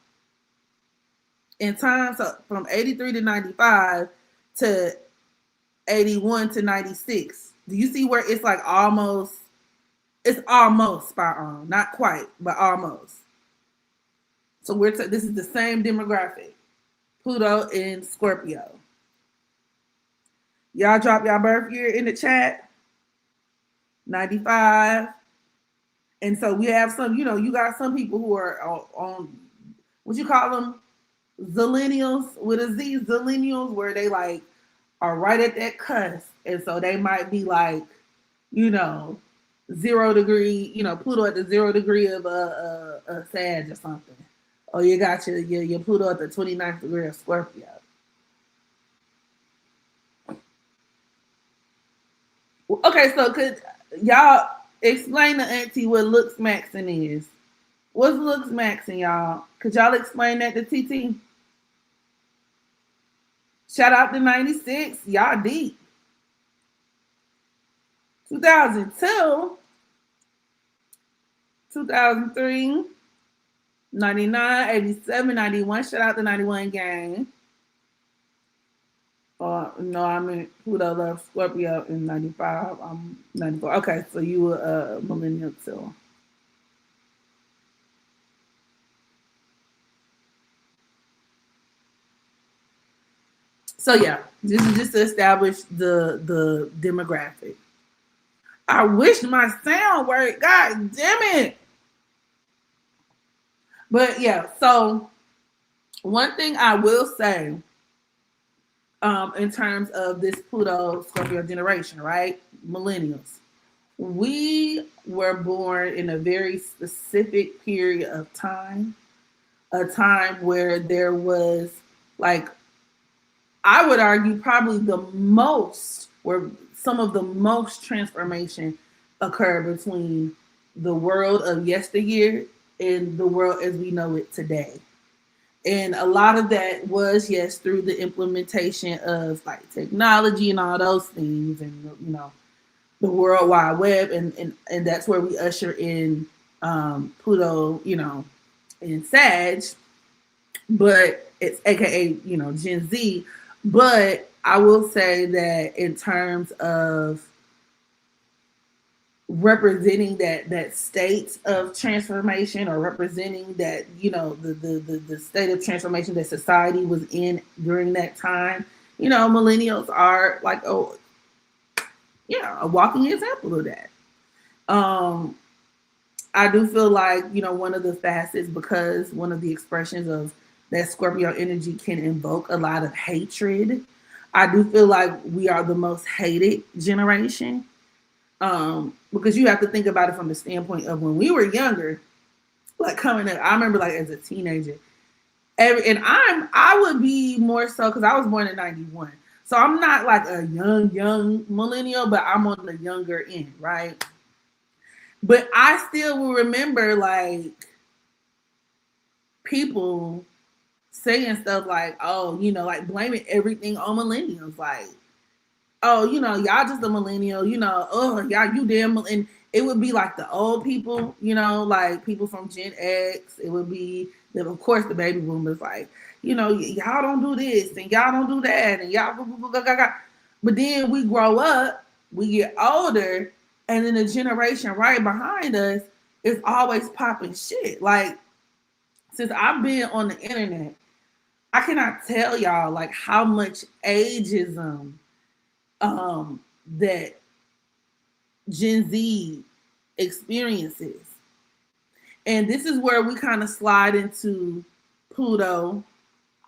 in time? So from 83 to 95 to 81 to 96. Do you see where it's like almost, it's almost spot on. Not quite, but almost. So this is the same demographic. Pluto in Scorpio. Y'all drop y'all birth year in the chat. 95. And so we have some, you got some people who are on what you call them? Zillennials with a Z, zillennials, where they like are right at that cusp. And so they might be like, 0 degree, Pluto at the 0 degree of a Sag or something. Or you got your Pluto at the 29th degree of Scorpio. Okay, so could y'all explain to Auntie what looks maxing is? What's looks maxing, y'all? Could y'all explain that to TT? Shout out to 96. Y'all deep. 2002, 2003, 99, 87, 91. Shout out to 91 gang. No, I mean Pluto loves Scorpio in 95. I'm 94. Okay, so you were a millennial too. So yeah, this is just to establish the demographic. I wish my sound worked. God damn it. But yeah, so one thing I will say, in terms of this Pluto Scorpio generation, right? Millennials. We were born in a very specific period of time, a time where there was, like, I would argue probably where some of the most transformation occurred between the world of yesteryear and the world as we know it today. And a lot of that was, yes, through the implementation of like technology and all those things, and the World Wide Web, and that's where we usher in Pluto, in Sag, but it's AKA Gen Z. But I will say that in terms of representing that state of transformation, or representing that the state of transformation that society was in during that time, millennials are like a walking example of that. I do feel like one of the facets, because one of the expressions of that Scorpio energy can invoke a lot of hatred. I do feel like we are the most hated generation. Because you have to think about it from the standpoint of when we were younger, like coming up. I remember like as a teenager, I would be more so because I was born in 91. So I'm not like a young millennial, but I'm on the younger end, right? But I still will remember like people saying stuff like, oh, like blaming everything on millennials, like, oh, y'all just a millennial, oh, y'all, you damn, and it would be like the old people, like people from Gen X. It would be, of course, the baby boomers, like, y'all don't do this and y'all don't do that and y'all, but then we grow up, we get older, and then the generation right behind us is always popping shit. Like, since I've been on the internet, cannot tell y'all like how much ageism that Gen Z experiences. And this is where we kind of slide into Pluto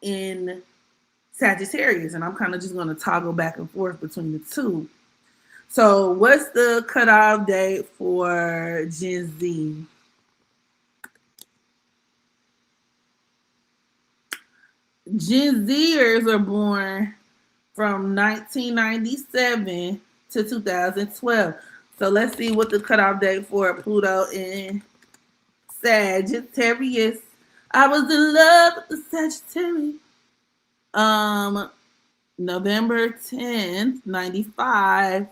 in Sagittarius. And I'm kind of just going to toggle back and forth between the two. So what's the cutoff date for Gen Z? Gen Zers are born from 1997 to 2012. So let's see what the cutoff date for Pluto in Sagittarius. I was in love with the Sagittarius. November 10th, 95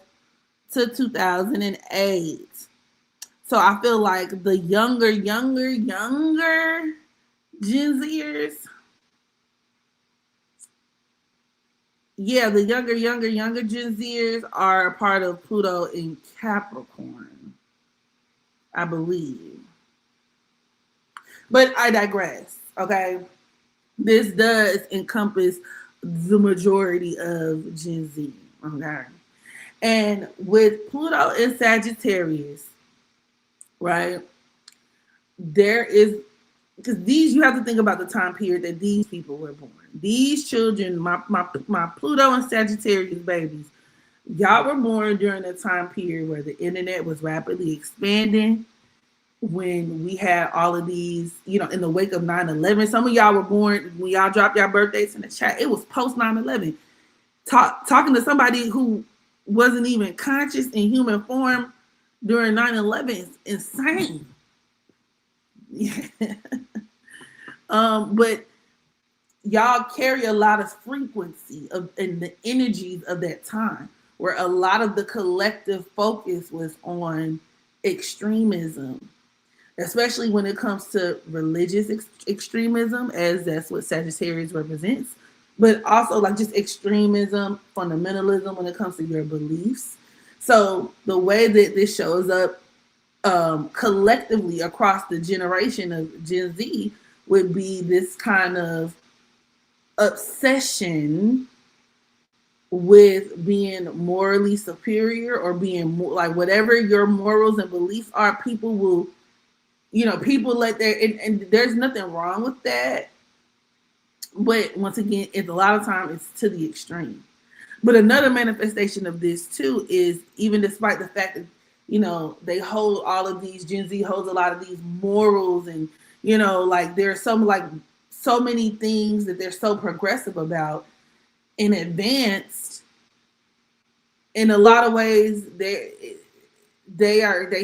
to 2008. So I feel like the younger Gen Zers. Yeah, the younger Gen Zers are a part of Pluto in Capricorn, I believe. But I digress, okay? This does encompass the majority of Gen Z, okay? And with Pluto in Sagittarius, right, there is, because these, you have to think about the time period that these people were born. These children, my Pluto and Sagittarius babies, y'all were born during a time period where the internet was rapidly expanding, when we had all of these, you know, in the wake of 9/11. Some of y'all were born when y'all dropped your birthdays in the chat. It was post 9/11. Talking to somebody who wasn't even conscious in human form during 9/11 is insane. Yeah. But y'all carry a lot of frequency of and the energies of that time, where a lot of the collective focus was on extremism, especially when it comes to religious extremism, as that's what Sagittarius represents, but also like just extremism, fundamentalism when it comes to your beliefs. So the way that this shows up collectively across the generation of Gen Z would be this kind of obsession with being morally superior, or being more, like whatever your morals and beliefs are, people will, you know, people let their, and there's nothing wrong with that. But once again, it's a lot of time it's to the extreme. But another manifestation of this too is, even despite the fact that, you know, they hold all of these, Gen Z holds a lot of these morals, and, you know, like there's so many things that they're so progressive about and advanced. In a lot of ways, they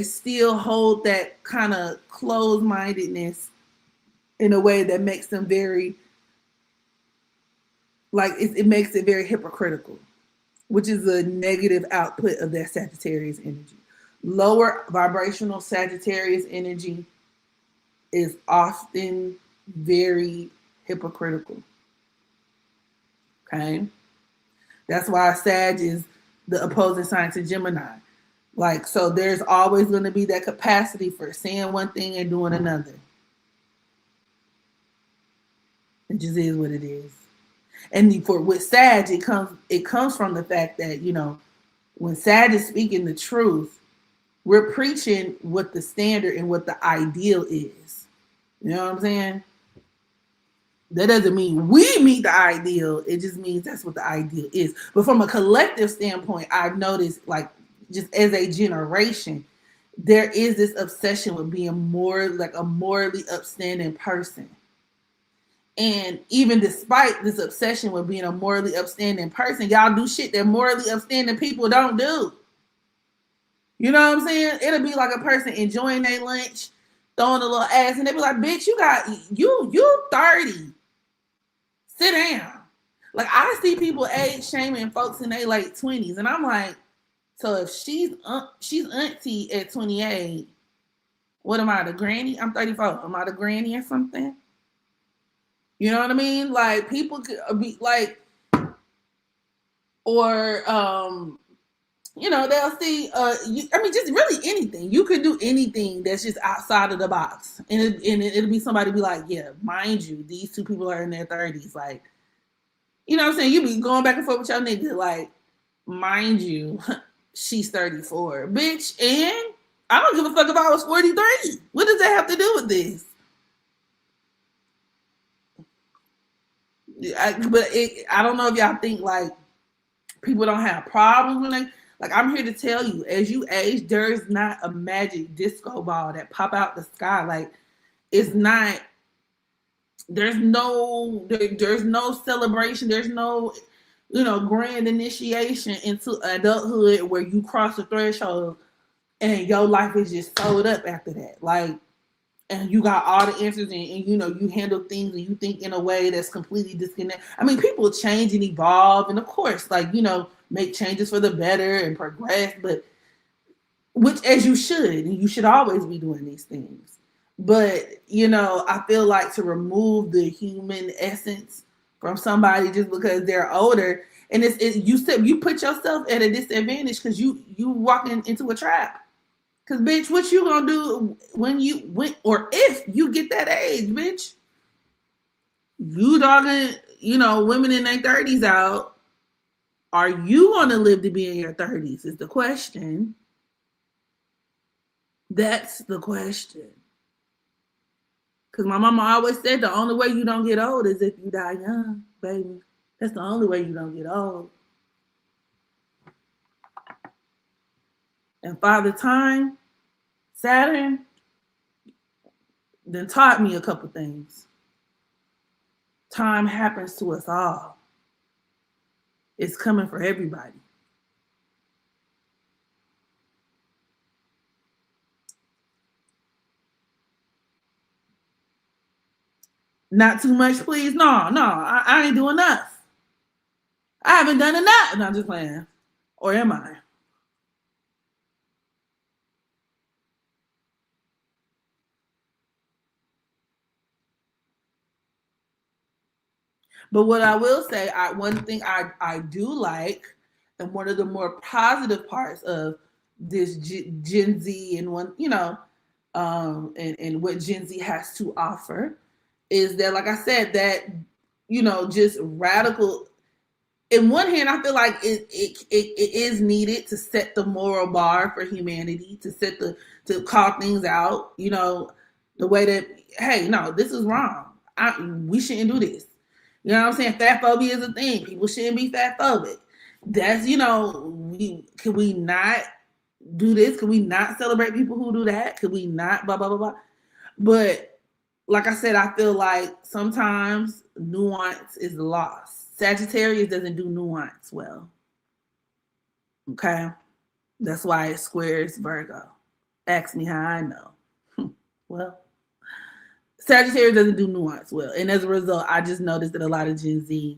still hold that kind of closed-mindedness in a way that makes them very, like, it makes it very hypocritical, which is a negative output of that Sagittarius energy. Lower vibrational Sagittarius energy is often very hypocritical. Okay? That's why Sag is the opposing sign to Gemini. Like, so there's always going to be that capacity for saying one thing and doing another. It just is what it is. And with Sag, it comes from the fact that, you know, when Sag is speaking the truth, we're preaching what the standard and what the ideal is. You know what I'm saying? That doesn't mean we meet the ideal. It just means that's what the ideal is. But from a collective standpoint, I've noticed, like, just as a generation, there is this obsession with being more like a morally upstanding person. And even despite this obsession with being a morally upstanding person, y'all do shit that morally upstanding people don't do. You know what I'm saying? It'll be like a person enjoying their lunch, throwing a little ass, and they be like, bitch, you 30. Sit down. Like, I see people age shaming folks in their late 20s, and I'm like, so if she's auntie at 28, what am I, the granny? I'm 34. Am I the granny or something? You know what I mean? Like, people could be like, or they'll see. Just really anything. You could do anything that's just outside of the box, and it'll be somebody be like, yeah, mind you, these two people are in their 30s, like, you know what I'm saying? You be going back and forth with your nigga, like, mind you, she's 34, bitch, and I don't give a fuck if I was 43. What does that have to do with this? I don't know if y'all think like people don't have problems when they like. I'm here to tell you, as you age, there's not a magic disco ball that pop out the sky. Like, it's not. There's no celebration. There's no grand initiation into adulthood where you cross the threshold and your life is just sold up after that. Like, and you got all the answers, and you handle things and you think in a way that's completely disconnected. I mean, people change and evolve, and of course, like, make changes for the better and progress, but which, as you should, and you should always be doing these things. But I feel like to remove the human essence from somebody just because they're older, and you put yourself at a disadvantage because you walking into a trap. Cause bitch, what you gonna do when or if you get that age, bitch? You dogging, women in their 30s out. Are you gonna live to be in your 30s? Is the question. That's the question. Cause my mama always said the only way you don't get old is if you die young, baby. That's the only way you don't get old. And Father Time, Saturn, then taught me a couple things. Time happens to us all. It's coming for everybody. Not too much, please. No, I ain't doing enough. I haven't done enough. No, I'm just playing. Or am I? But what I will say, one thing I do like, and one of the more positive parts of this Gen Z and and what Gen Z has to offer is that, like I said, that just radical. In one hand, I feel like it is needed to set the moral bar for humanity, to call things out. The way that, hey, no, this is wrong. We shouldn't do this. You know what I'm saying? Fat phobia is a thing. People shouldn't be fat phobic. That's, can we not do this? Can we not celebrate people who do that? Could we not blah, blah, blah, blah? But like I said, I feel like sometimes nuance is lost. Sagittarius doesn't do nuance well. Okay? That's why it squares Virgo. Ask me how I know. Well, Sagittarius doesn't do nuance well. And as a result, I just noticed that a lot of Gen Z,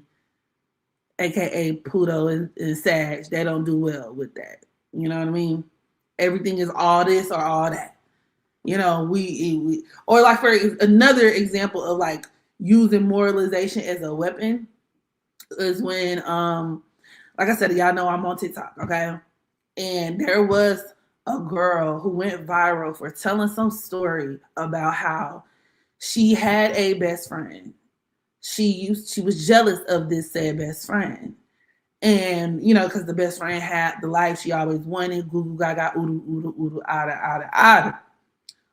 aka Pluto and Sag, they don't do well with that. You know what I mean? Everything is all this or all that. We or like, for another example of like using moralization as a weapon is when like I said, y'all know I'm on TikTok, okay? And there was a girl who went viral for telling some story about how she had a best friend. She was jealous of this said best friend. And, because the best friend had the life she always wanted, goo goo gaga, oodoo, oodoo, oodoo, ada, ada, ada.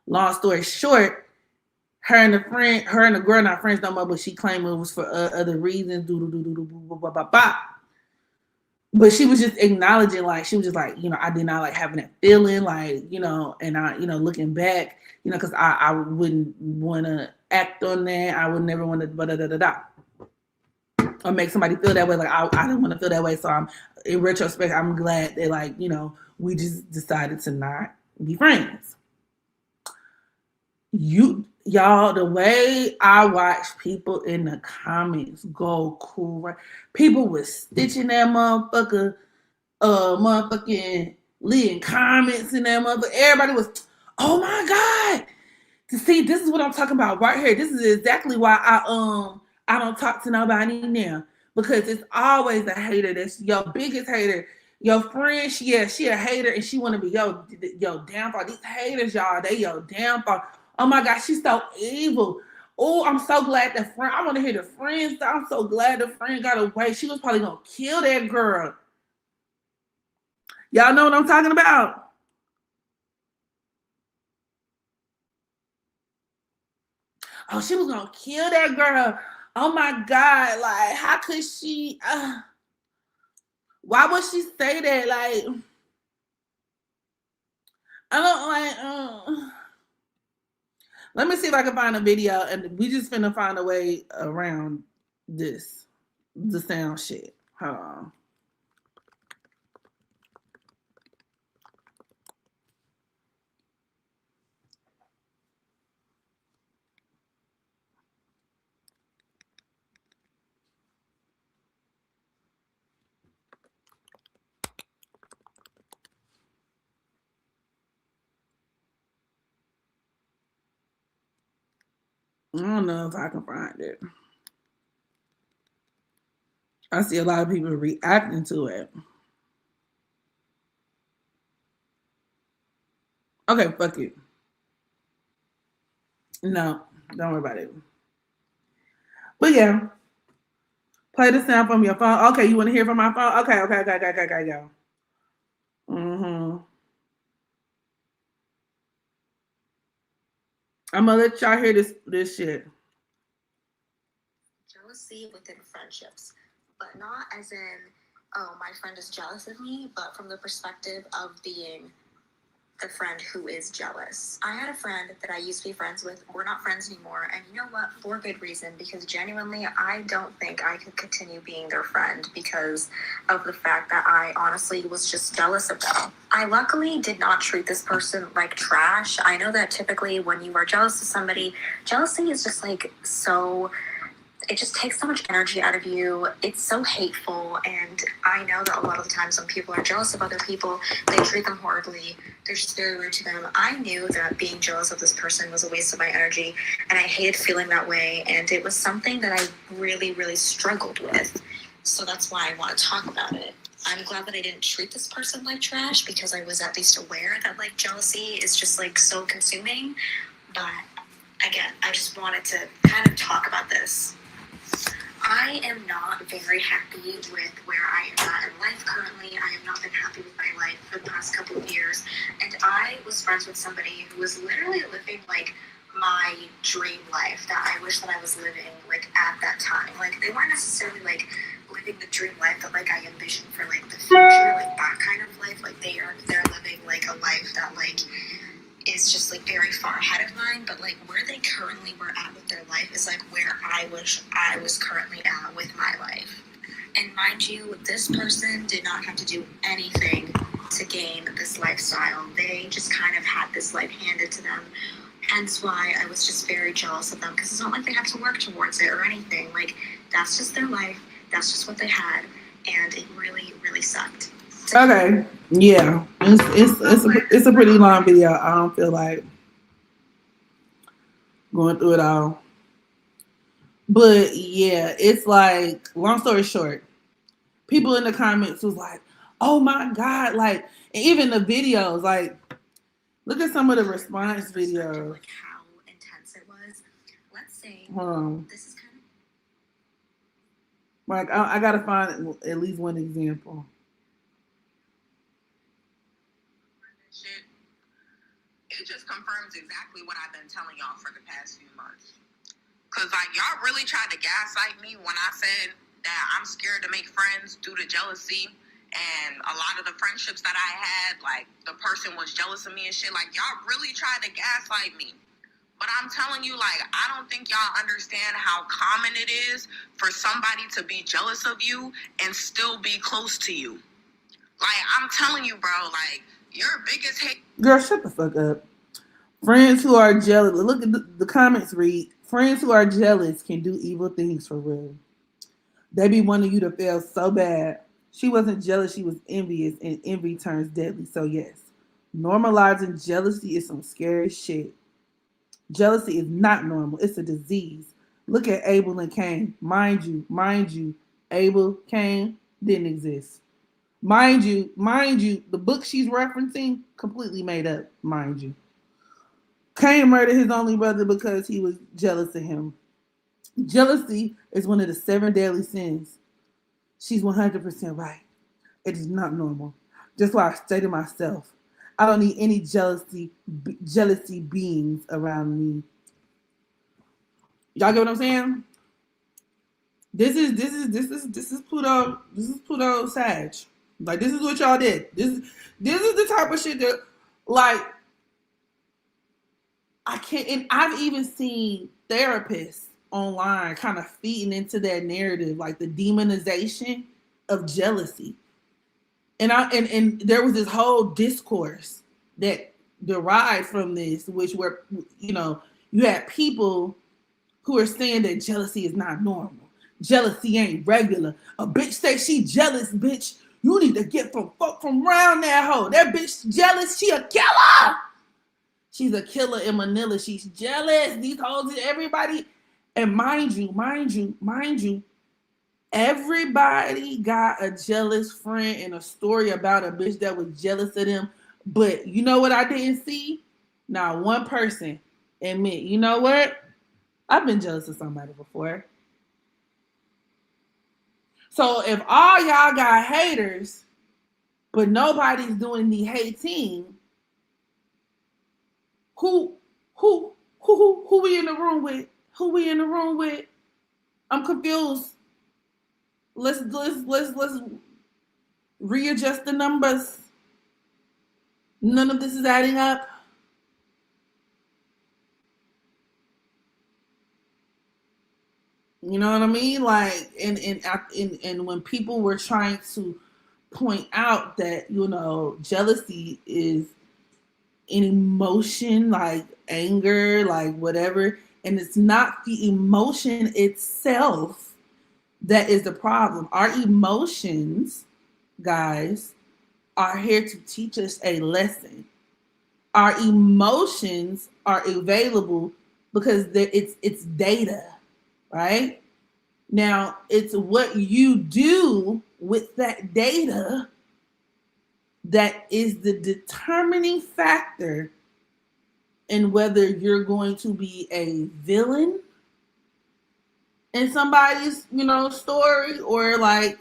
Long story short, her and the girl not friends no more, but she claimed it was for other reasons, doo doo doo doo doo, ba ba ba ba. But she was just acknowledging, like, she was just like, I did not like having that feeling, like, and I, looking back, because I wouldn't want to act on that. I would never want to, da da da da, or make somebody feel that way. Like, I didn't want to feel that way. So in retrospect, I'm glad that, like, we just decided to not be friends. Y'all, the way I watch people in the comments go cool, people was stitching that motherfucking leaving comments in that motherfucker. Everybody was, oh my God. To see, this is what I'm talking about right here. This is exactly why I don't talk to nobody now. Because it's always a hater that's your biggest hater. Your friend, she a hater and she want to be yo downfall. These haters, y'all, they yo downfall. Oh my gosh, she's so evil. Oh, I'm so glad the friend. I want to hear the friends. I'm so glad the friend got away. She was probably gonna kill that girl. Y'all know what I'm talking about? Oh, she was gonna kill that girl. Oh my God! Like, how could she? Why would she say that? Like, I don't like. Let me see if I can find a video, and we just finna find a way around this, the sound shit. Hold on. I don't know if I can find it. I see a lot of people reacting to it. Okay, fuck it. No, don't worry about it. But yeah, play the sound from your phone. Okay, you want to hear from my phone? Okay, go. I'm gonna let y'all hear this shit. Jealousy within friendships, but not as in, oh, my friend is jealous of me, but from the perspective of being the friend who is jealous. I had a friend that I used to be friends with. We're not friends anymore. And you know what? For good reason, because genuinely, I don't think I could continue being their friend because of the fact that I honestly was just jealous of them. I luckily did not treat this person like trash. I know that typically when you are jealous of somebody, jealousy is just like so... It just takes so much energy out of you. It's so hateful. And I know that a lot of the times when people are jealous of other people, they treat them horribly. They're just very rude to them. I knew that being jealous of this person was a waste of my energy. And I hated feeling that way. And it was something that I really, really struggled with. So that's why I want to talk about it. I'm glad that I didn't treat this person like trash because I was at least aware that like jealousy is just like so consuming. But again, I just wanted to kind of talk about this. I am not very happy with where I am at in life currently. I have not been happy with my life for the past couple of years. And I was friends with somebody who was literally living like my dream life that I wish that I was living like at that time. Like they weren't necessarily like living the dream life that like I envisioned for like the future, like that kind of life. Like they're living like a life that like is just like very far ahead of mine, but like where they currently were at with their life is like where I wish I was currently at with my life. And mind you, this person did not have to do anything to gain this lifestyle. They just kind of had this life handed to them. Hence why I was just very jealous of them because it's not like they have to work towards it or anything. Like that's just their life. That's just what they had. And it really, really sucked. Okay, yeah, it's a pretty long video. I don't feel like going through it all, but yeah, it's like long story short, people in the comments was like, "Oh my God!" Like, and even the videos, like, look at some of the response videos. Like how intense it was. Let's say this is kind of like I gotta find at least one example. It just confirms exactly what I've been telling y'all for the past few months. Because, like, y'all really tried to gaslight me when I said that I'm scared to make friends due to jealousy. And a lot of the friendships that I had, like, the person was jealous of me and shit. Like, y'all really tried to gaslight me. But I'm telling you, like, I don't think y'all understand how common it is for somebody to be jealous of you and still be close to you. Like, I'm telling you, bro, like, your biggest hate. Girl, shut the fuck up. Friends who are jealous. Look at the comments read. Friends who are jealous can do evil things for real. They be wanting you to fail so bad. She wasn't jealous, she was envious, and envy turns deadly. So yes, normalizing jealousy is some scary shit. Jealousy is not normal. It's a disease. Look at Abel and Cain. Mind you, Abel, Cain didn't exist. Mind you, the book she's referencing completely made up. Mind you, Kane murdered his only brother because he was jealous of him. Jealousy is one of the 7 deadly sins. She's 100% right. It is not normal. Just why I say to myself, I don't need any jealousy beings around me. Y'all get what I'm saying? This is Pluto Sag. Like, this is what y'all did. This is the type of shit that, like, I can't. And I've even seen therapists online kind of feeding into that narrative, like the demonization of jealousy. And there was this whole discourse that derived from this, which were, you had people who are saying that jealousy is not normal. Jealousy ain't regular. A bitch say she jealous, bitch. You need to get from around that hoe. That bitch jealous. She a killer. She's a killer in Manila. She's jealous. These hoes, everybody. And mind you, everybody got a jealous friend and a story about a bitch that was jealous of them. But you know what I didn't see? Not one person admit, you know what? I've been jealous of somebody before. So if all y'all got haters, but nobody's doing the hating, who we in the room with? Who we in the room with? I'm confused. Let's readjust the numbers. None of this is adding up. You know what I mean? Like, and when people were trying to point out that, jealousy is an emotion, like anger, like whatever, and it's not the emotion itself that is the problem. Our emotions, guys, are here to teach us a lesson. Our emotions are available because it's data, right? Now, it's what you do with that data that is the determining factor in whether you're going to be a villain in somebody's, story, or like,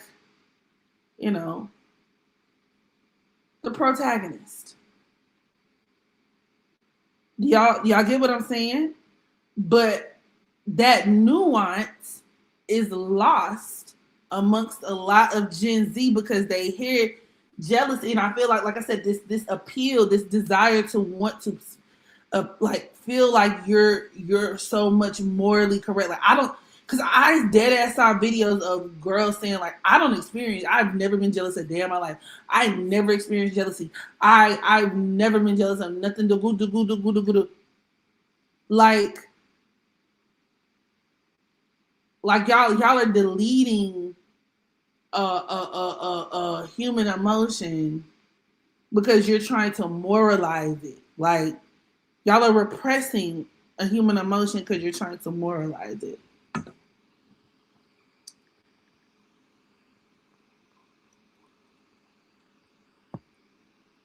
the protagonist. Y'all get what I'm saying? But that nuance is lost amongst a lot of Gen Z because they hear jealousy, and I feel like I said, this appeal, this desire to want to feel like you're so much morally correct. Like, I don't, because I dead ass saw videos of girls saying, like, I've never been jealous a day in my life. I've never experienced jealousy. I've never been jealous of nothing. Like y'all are deleting a human emotion because you're trying to moralize it. Like, y'all are repressing a human emotion because you're trying to moralize it.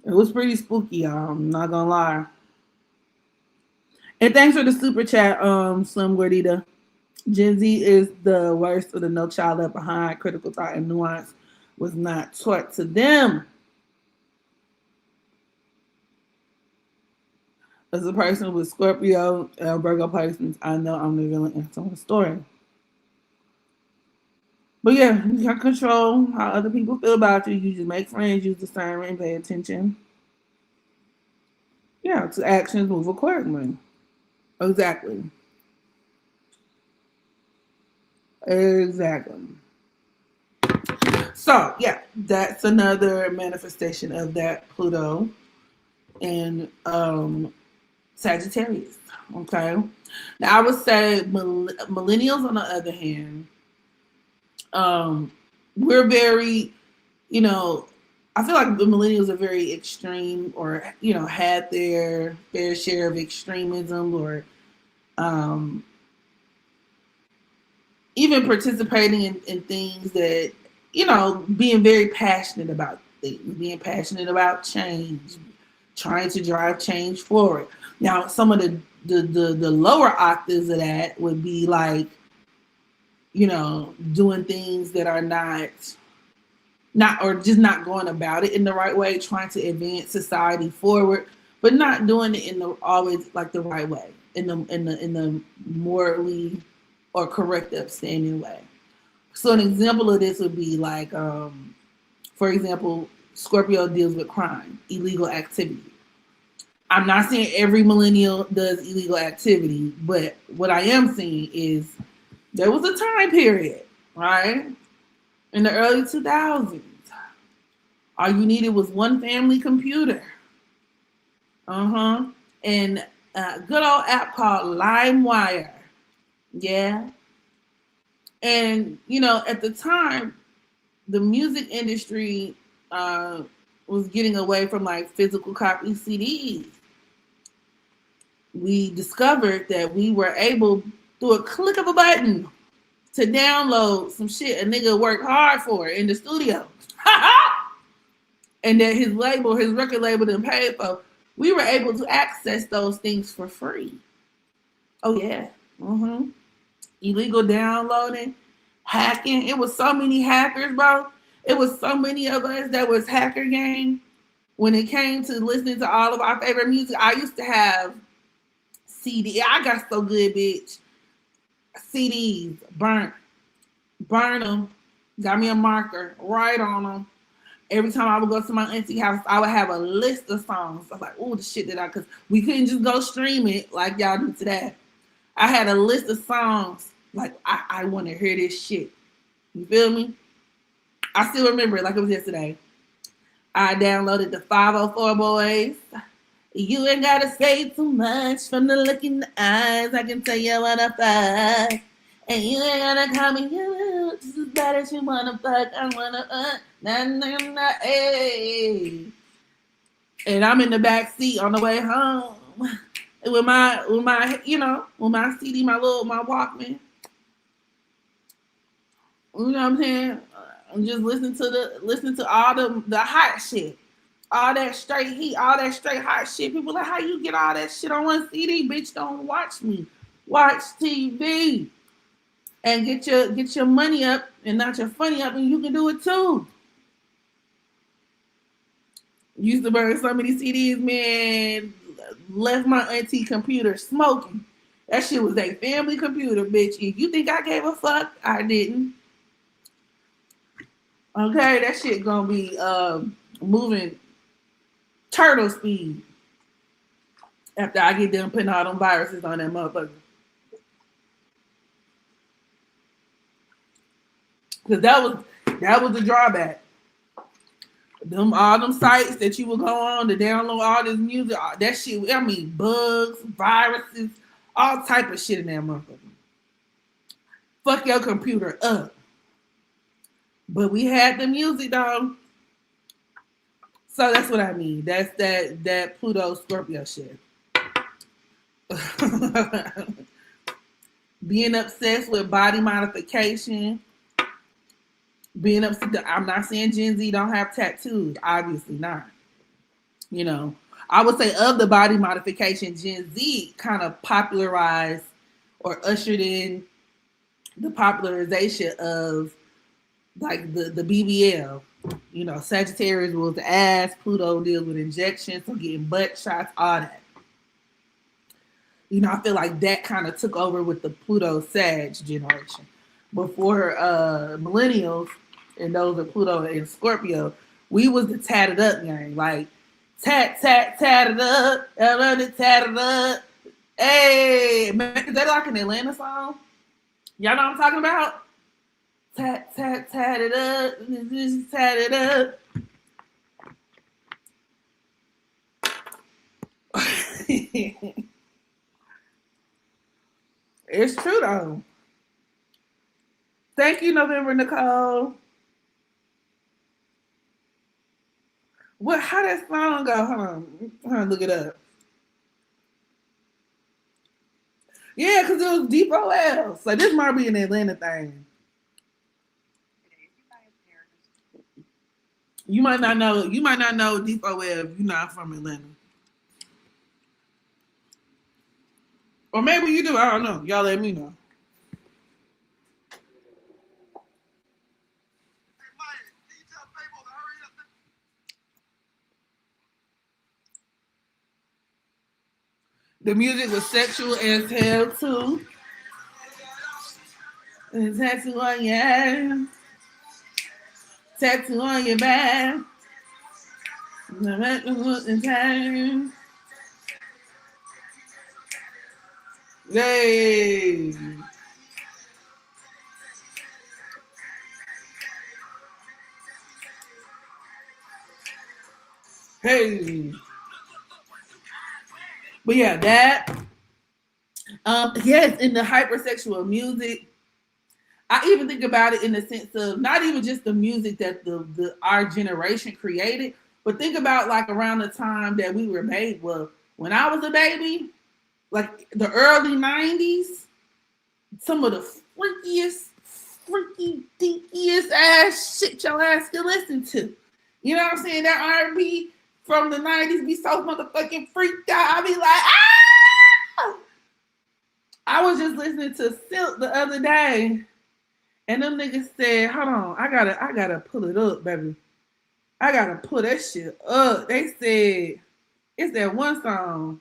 It was pretty spooky, y'all. I'm not gonna lie. And thanks for the super chat, Slim Gordita. Gen Z is the worst of the no child left behind. Critical thought and nuance was not taught to them. As a person with Scorpio and Virgo placements, I know I'm the villain in someone's story. But yeah, you can't control how other people feel about you. You just make friends, use discernment, pay attention. Yeah, to actions, move accordingly. Exactly. So yeah, that's another manifestation of that Pluto and Sagittarius. Okay. Now I would say millennials, on the other hand, we're very, I feel like the millennials are very extreme, or had their fair share of extremism, or even participating in things that, being very passionate about things, being passionate about change, trying to drive change forward. Now, some of the lower octaves of that would be like, you know, doing things that are not or just not going about it in the right way, trying to advance society forward, but not doing it in the always like the right way, in the morally or correct upstanding way. So an example of this would be like, for example, Scorpio deals with crime, illegal activity. I'm not saying every millennial does illegal activity, but what I am saying is there was a time period, right, in the early 2000s. All you needed was one family computer. And a good old app called LimeWire. Yeah. And, you know, at the time, the music industry was getting away from like physical copy CDs. We discovered that we were able, through a click of a button, to download some shit a nigga worked hard for in the studio. And that his record label didn't pay for. We were able to access those things for free. Oh yeah. Illegal downloading, hacking. It was so many hackers, bro. It was so many of us that was hacker gang. When it came to listening to all of our favorite music, I used to have CD. I got so good, bitch. CDs, burn them. Got me a marker, write on them. Every time I would go to my auntie house, I would have a list of songs. I was like, oh, the shit because we couldn't just go stream it like y'all do today. I had a list of songs, like, I want to hear this shit. You feel me? I still remember it like it was yesterday. I downloaded the 504 Boys. You ain't got to say too much from the look in the eyes. I can tell you what I fuck. And you ain't got to call me you. This is bad as you want to fuck. I want to hey. And I'm in the back seat on the way home with my CD, my Walkman. You know what I'm saying? I'm just listening to all the hot shit, all that straight heat, all that straight hot shit. People like, how you get all that shit on one CD? Bitch, don't watch me. Watch TV and get your money up and not your funny up, and you can do it too. Used to burn so many CDs, man. Left my auntie computer smoking. That shit was a family computer, bitch. If you think I gave a fuck, I didn't. Okay, that shit gonna be moving turtle speed after I get done putting all them viruses on that motherfucker. Because that was the drawback. All them sites that you would go on to download all this music, that shit, I mean, bugs, viruses, all type of shit in that motherfucker. Fuck your computer up. But we had the music, though. So that's what I mean. That's that Pluto Scorpio shit. Being obsessed with body modification. Being upset. I'm not saying Gen Z don't have tattoos. Obviously not. You know, I would say of the body modification, Gen Z kind of popularized or ushered in the popularization of like the BBL. You know, Sagittarius was the ass. Pluto deals with injections, so getting butt shots, all that. You know, I feel like that kind of took over with the Pluto Sag generation. Before Millennials and those of Pluto and Scorpio, we was the tatted up gang. Like, tatted up. I love it, tatted up. Hey, man, is that like an Atlanta song? Y'all know what I'm talking about? Tatted up. Tatted up. It's true, though. Thank you, November Nicole. How that song go? Hold on, look it up. Yeah, because it was Deep OL. So this might be an Atlanta thing. You might not know. You might not know Depot Web. You're not from Atlanta, or maybe you do. I don't know. Y'all let me know. The music was sexual as hell too. And tattoo on your ass, tattoo on your back. In time. Yay! Hey. But yeah, that. Yes, in the hypersexual music, I even think about it in the sense of not even just the music that the our generation created, but think about like around the time that we were made. Well, when I was a baby, like the early '90s, some of the freaky, dinkiest ass shit your ass can listen to. You know what I'm saying? That R&B from the '90s be so motherfucking freaked out. I be like, ah! I was just listening to Silk the other day, and them niggas said, "Hold on, I gotta pull it up, baby. I gotta pull that shit up." They said it's that one song.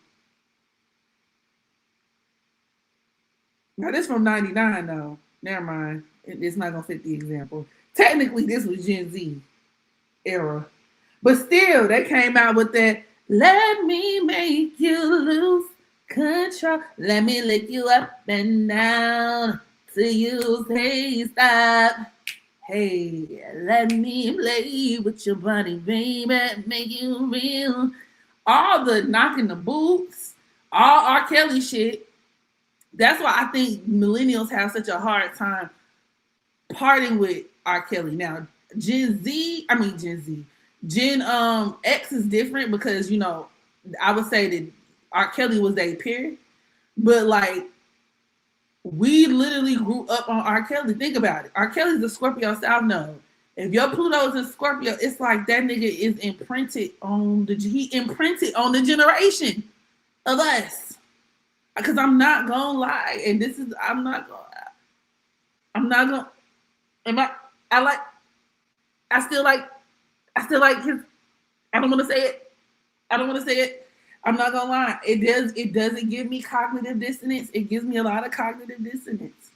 Now this from '99 though. Never mind. It's not gonna fit the example. Technically, this was Gen Z era, but still, they came out with that. Let me make you lose control. Let me lick you up and down till you say stop. Hey, let me play with your body, baby, make you real. All the knocking the boots, all R. Kelly shit. That's why I think millennials have such a hard time parting with R. Kelly. Now, Gen X is different because I would say that R. Kelly was a peer, but like we literally grew up on R. Kelly. Think about it. R. Kelly's a Scorpio South Node. If your Pluto's in Scorpio, it's like that nigga is imprinted on the generation of us. Because I'm not gonna lie, and I'm not gonna. I still like his. I don't want to say it. I'm not gonna lie. It doesn't give me cognitive dissonance. It gives me a lot of cognitive dissonance.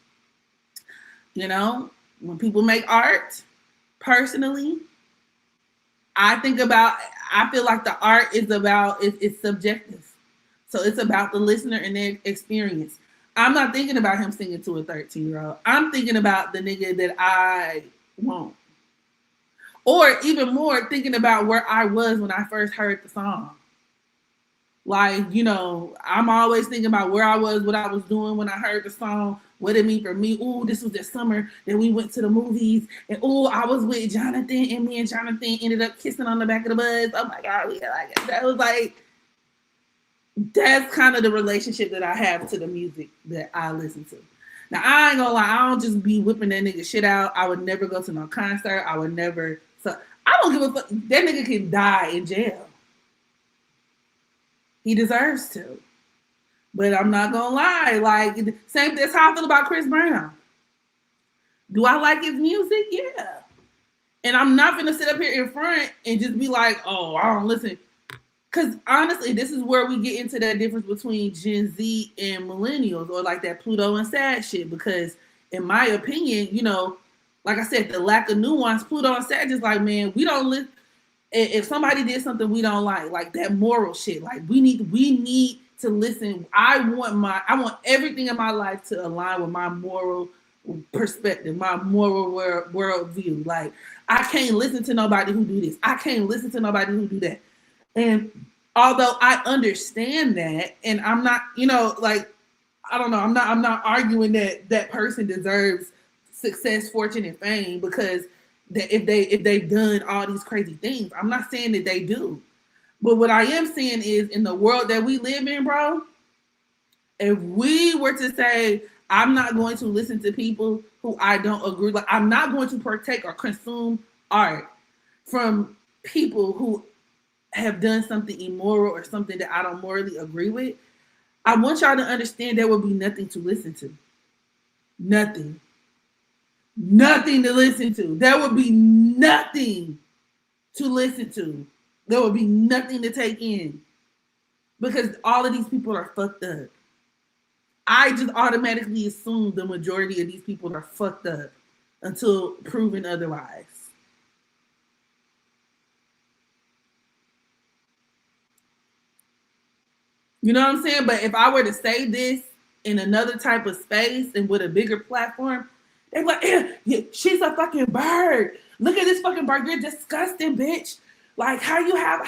When people make art, personally, I feel like the art is it's subjective. So it's about the listener and their experience. I'm not thinking about him singing to a 13-year-old. I'm thinking about the nigga that I want. Or even more, thinking about where I was when I first heard the song. Like, I'm always thinking about where I was, what I was doing when I heard the song, what it mean for me. Ooh, this was the summer that we went to the movies. And ooh, I was with Jonathan, and me and Jonathan ended up kissing on the back of the bus. Oh my God, that was like, that's kind of the relationship that I have to the music that I listen to. Now, I ain't gonna lie, I don't just be whipping that nigga shit out. I would never go to no concert. I would never. So I don't give a fuck. That nigga can die in jail. He deserves to. But I'm not gonna lie. Like, same. That's how I feel about Chris Brown. Do I like his music? Yeah. And I'm not gonna sit up here in front and just be like, oh, I don't listen. Because honestly, this is where we get into that difference between Gen Z and millennials, or like that Pluto and Sag shit. Because in my opinion, like I said, the lack of nuance, Pluto and Sag is like, man, we don't listen. If somebody did something we don't like that moral shit, like we need to listen. I want everything in my life to align with my moral perspective, my moral world view. Like I can't listen to nobody who do this. I can't listen to nobody who do that. And although I understand that, and I'm not, like, I don't know, I'm not arguing that person deserves success, fortune, and fame because that if they've done all these crazy things. I'm not saying that they do. But what I am saying is in the world that we live in, bro, if we were to say, I'm not going to listen to people who I don't agree, like I'm not going to partake or consume art from people who have done something immoral or something that I don't morally agree with, I want y'all to understand there will be nothing to listen to. Nothing. Nothing to listen to. There will be nothing to listen to. There will be nothing to take in. Because all of these people are fucked up. I just automatically assume the majority of these people are fucked up until proven otherwise. You know what I'm saying? But if I were to say this in another type of space and with a bigger platform, they're like, yeah, she's a fucking bird. Look at this fucking bird. You're disgusting, bitch. Like, how do you have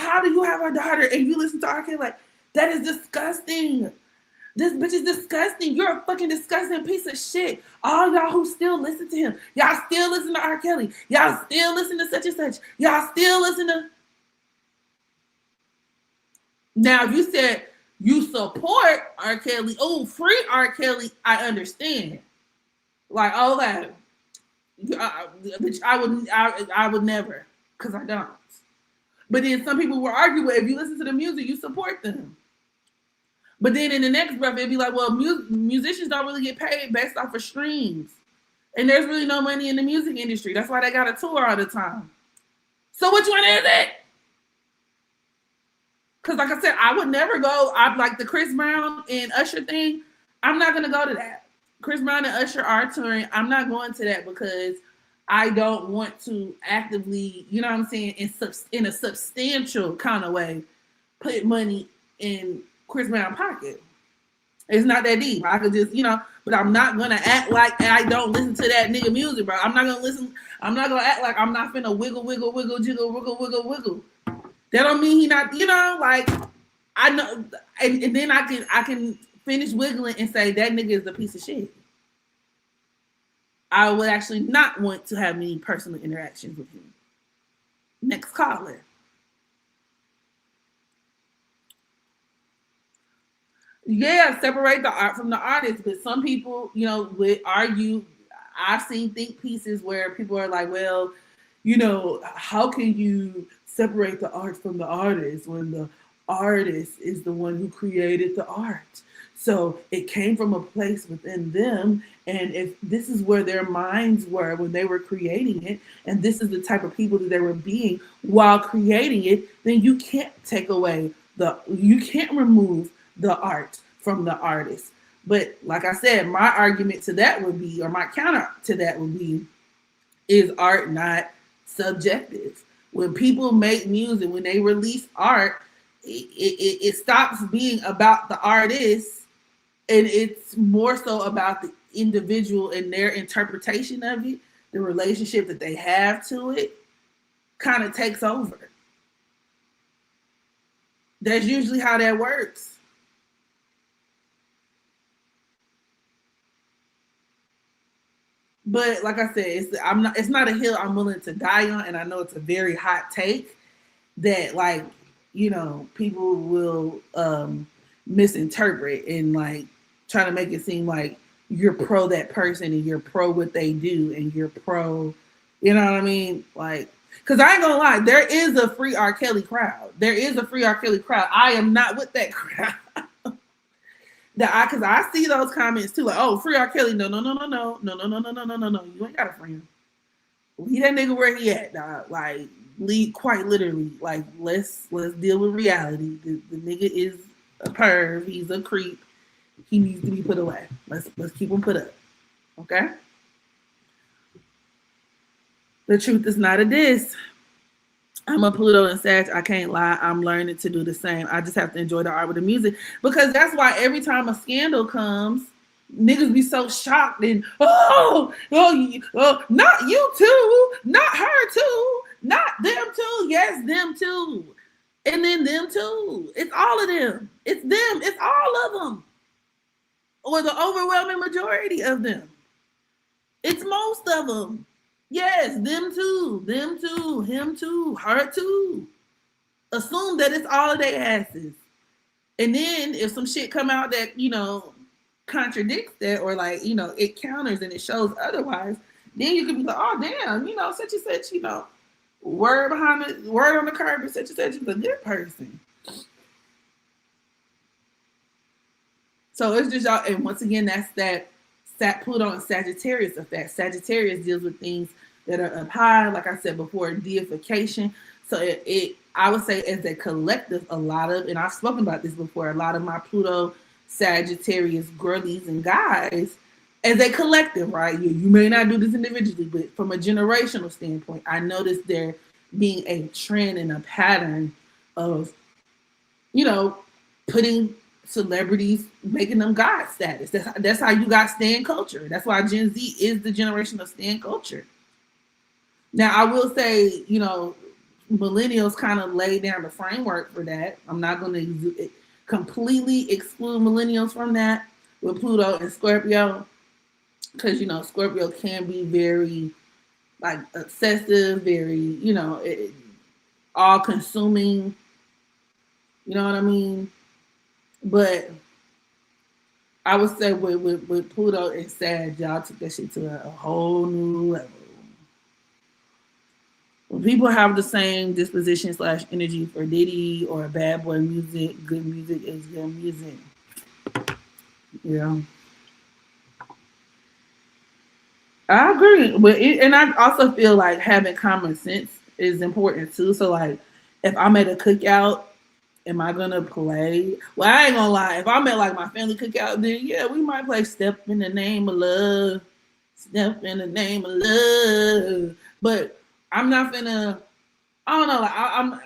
a daughter and you listen to R. Kelly? Like, that is disgusting. This bitch is disgusting. You're a fucking disgusting piece of shit. All y'all who still listen to him. Y'all still listen to R. Kelly. Y'all still listen to such and such. Y'all still listen to... Now, if you said you support R. Kelly, oh, free R. Kelly, I understand. Like, oh, that... Bitch, I would never, because I don't. But then some people will argue, well, if you listen to the music, you support them. But then in the next breath, it'd be like, well, musicians don't really get paid based off of streams. And there's really no money in the music industry. That's why they got a tour all the time. So which one is it? Because like I said, I would never go. I'm like the Chris Brown and Usher thing. I'm not going to go to that. Chris Brown and Usher are touring. I'm not going to that because I don't want to actively, you know what I'm saying, in a substantial kind of way, put money in Chris Brown pocket. It's not that deep. I could just, but I'm not gonna act like I don't listen to that nigga music, bro. I'm not gonna act like I'm not finna wiggle, jiggle, wiggle. That don't mean he not, like I know, and then I can finish wiggling and say that nigga is a piece of shit. I would actually not want to have any personal interactions with him. Next caller. Yeah, separate the art from the artist. But some people, would argue. I've seen think pieces where people are like, well, how can you separate the art from the artist when the artist is the one who created the art? So it came from a place within them. And if this is where their minds were when they were creating it, and this is the type of people that they were being while creating it, then you can't you can't remove the art from the artist. But like I said, my argument to that would be, or my counter to that would be, is art not subjective? When people make music, when they release art, it stops being about the artist, and it's more so about the individual and their interpretation of it. The relationship that they have to it kind of takes over. That's usually how that works. But like I said, it's not a hill I'm willing to die on, and I know it's a very hot take that people will misinterpret and like try to make it seem like you're pro that person and you're pro what they do and you're pro, you know what I mean? Like, because I ain't gonna lie, there is a free R. Kelly crowd. There is a free R. Kelly crowd. I am not with that crowd. Because I see those comments too, like, oh, free R. Kelly. No. You ain't got a friend. Leave that nigga where he at, dog. Like, quite literally. Like, let's deal with reality. The nigga is a perv. He's a creep. He needs to be put away. Let's keep him put up. Okay? The truth is not a diss. I'm a Pluto and Sag. I can't lie. I'm learning to do the same. I just have to enjoy the art with the music, because that's why every time a scandal comes, niggas be so shocked and not you too, not her too, not them too. Yes, them too, and then them too. It's all of them. It's them. It's all of them, or the overwhelming majority of them. It's most of them. Yes, them too, him too, her too. Assume that it's all of their asses. And then if some shit come out that, contradicts that, or like, it counters and it shows otherwise, then you could be like, oh damn, such and such, word on the curb and such and such is a good person. So it's just y'all, and once again, that's that Pluto and Sagittarius effect. Sagittarius deals with things that are up high, like I said before, deification. So I would say as a collective, a lot of, and I've spoken about this before, a lot of my Pluto Sagittarius girlies and guys, as a collective, right? You may not do this individually, but from a generational standpoint, I noticed there being a trend and a pattern of, putting celebrities, making them God status. That's how you got stan culture. That's why Gen Z is the generation of stan culture. Now, I will say, millennials kind of laid down the framework for that. I'm not going to completely exclude millennials from that with Pluto and Scorpio, because Scorpio can be very like obsessive, very all consuming. You know what I mean? But I would say with Pluto and Sag, y'all took that shit to a whole new level. When people have the same disposition / energy for Diddy or bad boy music, good music is good music. Yeah. I agree. And I also feel like having common sense is important too. So like if I'm at a cookout, am I gonna play? Well, I ain't gonna lie. If I'm at like my family cookout, then yeah, we might play "Step in the Name of Love," "Step in the Name of Love." But I'm not finna. I don't know. Like I'm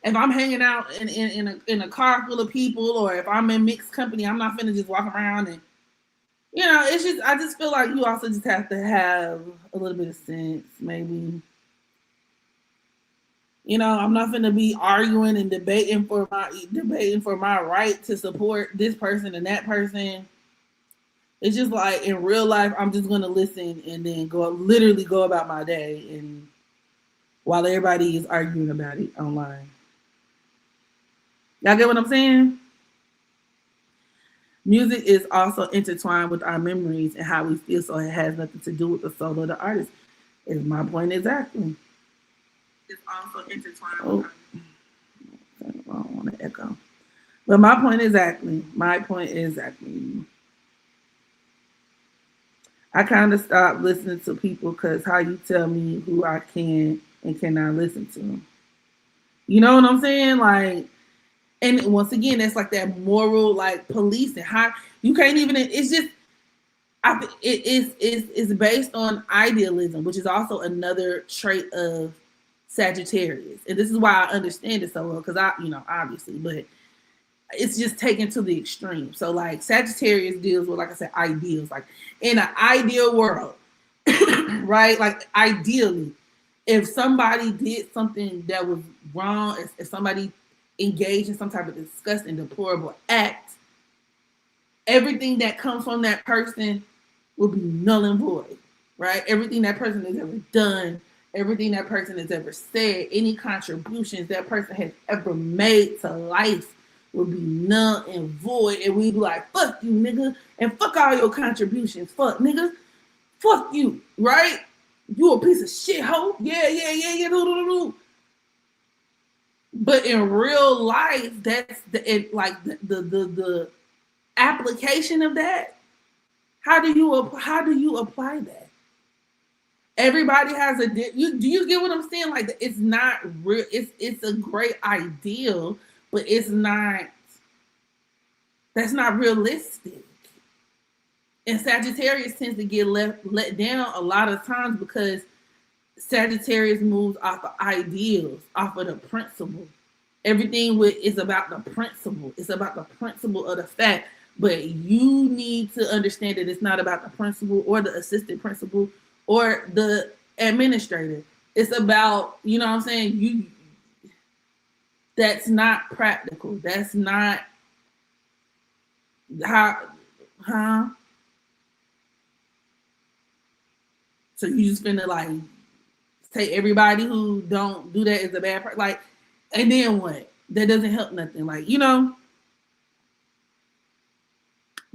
if I'm hanging out in a car full of people, or if I'm in mixed company, I'm not finna just walk around and it's just I just feel like you also just have to have a little bit of sense, maybe. I'm not going to be arguing and debating for my right to support this person and that person. It's just like in real life, I'm just going to listen and then literally go about my day, and while everybody is arguing about it online. Y'all get what I'm saying? Music is also intertwined with our memories and how we feel, so it has nothing to do with the soul of the artist. Is my point exactly? It's also intertwined. I don't want to echo. But my point exactly. I kind of stopped listening to people because how you tell me who I can and cannot listen to. You know what I'm saying? Like, and once again, it's like that moral, like policing. How you can't even. It's just. It's based on idealism, which is also another trait of Sagittarius, and this is why I understand it so well because obviously, but it's just taken to the extreme. So like Sagittarius deals with, like I said, ideals. Like in an ideal world, right? Like ideally, if somebody did something that was wrong, if somebody engaged in some type of disgusting, deplorable act, everything that comes from that person will be null and void, right? Everything that person has ever done, everything that person has ever said, any contributions that person has ever made to life will be null and void. And we be like, fuck you, nigga, and fuck all your contributions. Fuck, nigga. Fuck you, right? You a piece of shit, hoe. Yeah. But in real life, that's the application of that. How do you apply that? Everybody has do you get what I'm saying? Like it's not real. It's a great ideal, but it's not. That's not realistic. And Sagittarius tends to get let down a lot of times because Sagittarius moves off of ideals, off of the principle. Everything is about the principle. It's about the principle of the fact. But you need to understand that it's not about the principal or the assistant principal or the administrator. It's about, you know what I'm saying? That's not practical. That's not how, So you just finna like say everybody who don't do that is a bad person. Like, and then what? That doesn't help nothing. Like,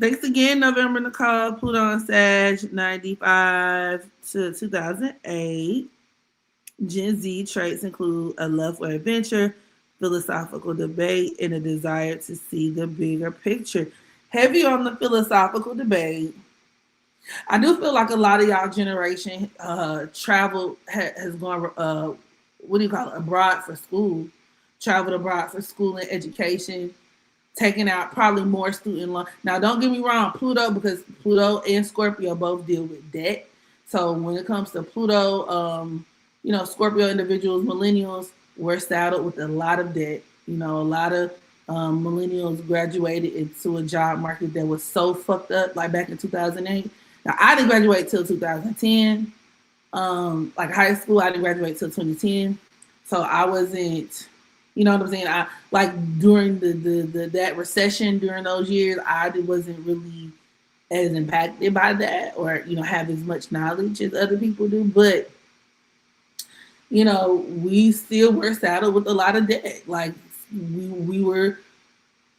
Thanks again, November Nicole. Pluto on Sag, 95 to 2008. Gen Z traits include a love for adventure, philosophical debate, and a desire to see the bigger picture. Heavy on the philosophical debate. I do feel like a lot of y'all generation travel has gone what do you call it, abroad for school, traveled abroad for school and education, taking out probably more student loan. Now, don't get me wrong, Pluto, because Pluto and Scorpio both deal with debt. So when it comes to Pluto, Scorpio individuals, millennials, we're saddled with a lot of debt. You know, a lot of millennials graduated into a job market that was so fucked up, like back in 2008. Now, I didn't graduate till 2010. Like high school, I didn't graduate till 2010. So I wasn't, you know what I'm saying? I like during the that recession during those years, I wasn't really as impacted by that or have as much knowledge as other people do. But we still were saddled with a lot of debt. Like we were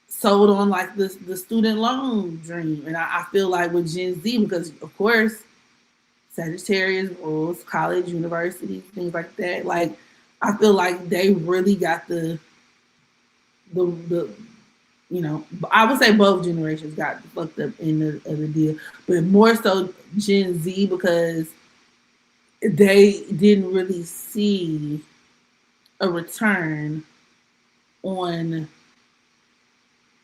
sold on like the student loan dream. And I feel like with Gen Z, because of course Sagittarius rules college, universities, things like that. Like I feel like they really got the I would say both generations got fucked up in the deal, but more so Gen Z because they didn't really see a return on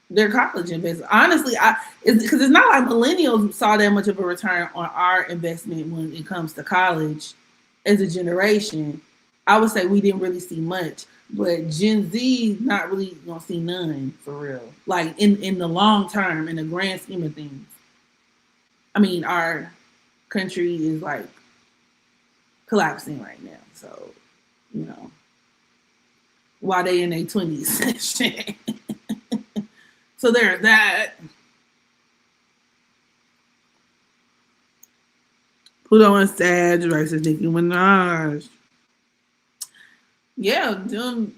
their college investment. Honestly, because it's not like millennials saw that much of a return on our investment when it comes to college as a generation. I would say we didn't really see much, but Gen Z not really gonna see none for real. Like in the long term, in the grand scheme of things. I mean, our country is like collapsing right now. So, while they in their 20s. So there's that. Pluto and Sag versus Nicki Minaj. Yeah, them.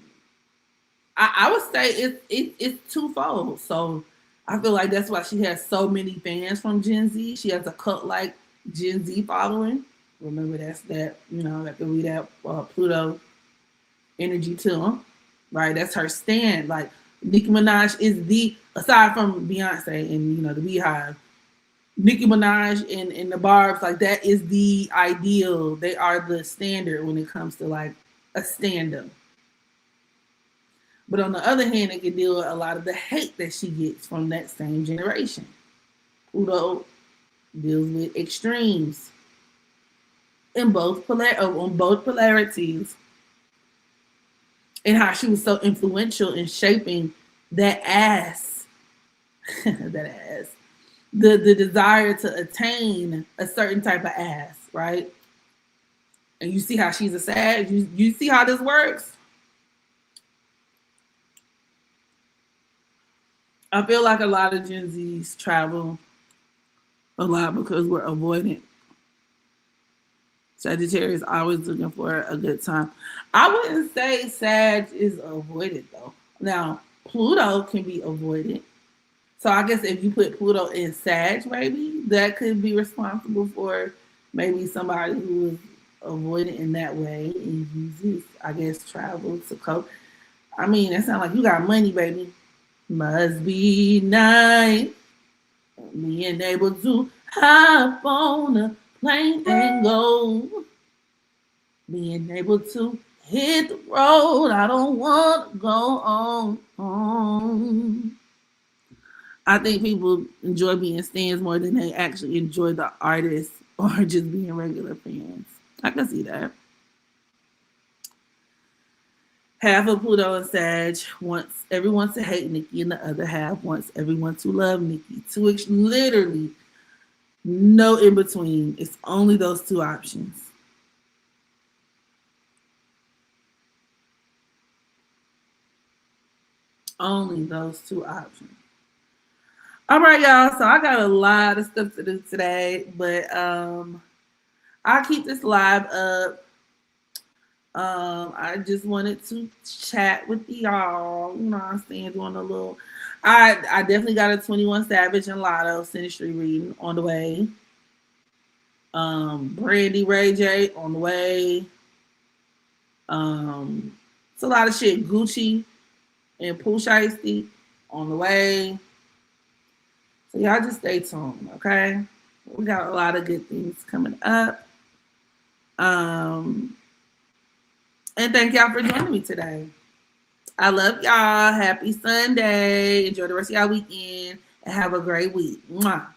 I would say it's twofold. So I feel like that's why she has so many fans from Gen Z. She has a cult like Gen Z following. Remember that could be that Pluto energy to them, right? That's her stand. Like Nicki Minaj is aside from Beyonce and the Beehive, Nicki Minaj and the Barbs, like that is the ideal. They are the standard when it comes to like a stand-up. But on the other hand, it can deal with a lot of the hate that she gets from that same generation. Pluto deals with extremes on both polarities, and how she was so influential in shaping that ass, that ass, the desire to attain a certain type of ass, right? And you see how she's a Sag. You see how this works. I feel like a lot of Gen Zs travel a lot because we're avoidant. Sagittarius always looking for a good time. I wouldn't say Sag is avoidant though. Now, Pluto can be avoidant. So I guess if you put Pluto in Sag, maybe that could be responsible for maybe somebody who is avoidant in that way and uses, I guess, travel to cope. I mean, that sounds like you got money, baby. Must be nice being able to hop on a plane and go. Being able to hit the road. I don't want to go on. I think people enjoy being stands more than they actually enjoy the artist or just being regular fans. I can see that. Half of Pluto and Sag wants everyone to hate Nicki, and the other half wants everyone to love Nicki. Literally no in between. It's only those two options. Only those two options. All right, y'all. So I got a lot of stuff to do today, but I'll keep this live up. I just wanted to chat with y'all. You know what I'm saying? Doing a little. I definitely got a 21 Savage and Lotto Sinistry reading on the way. Brandy Ray J on the way. It's a lot of shit. Gucci and Pooh Shiesty on the way. So y'all just stay tuned, okay? We got a lot of good things coming up. And thank y'all for joining me today. I love y'all. Happy Sunday. Enjoy the rest of y'all weekend and have a great week. Mwah.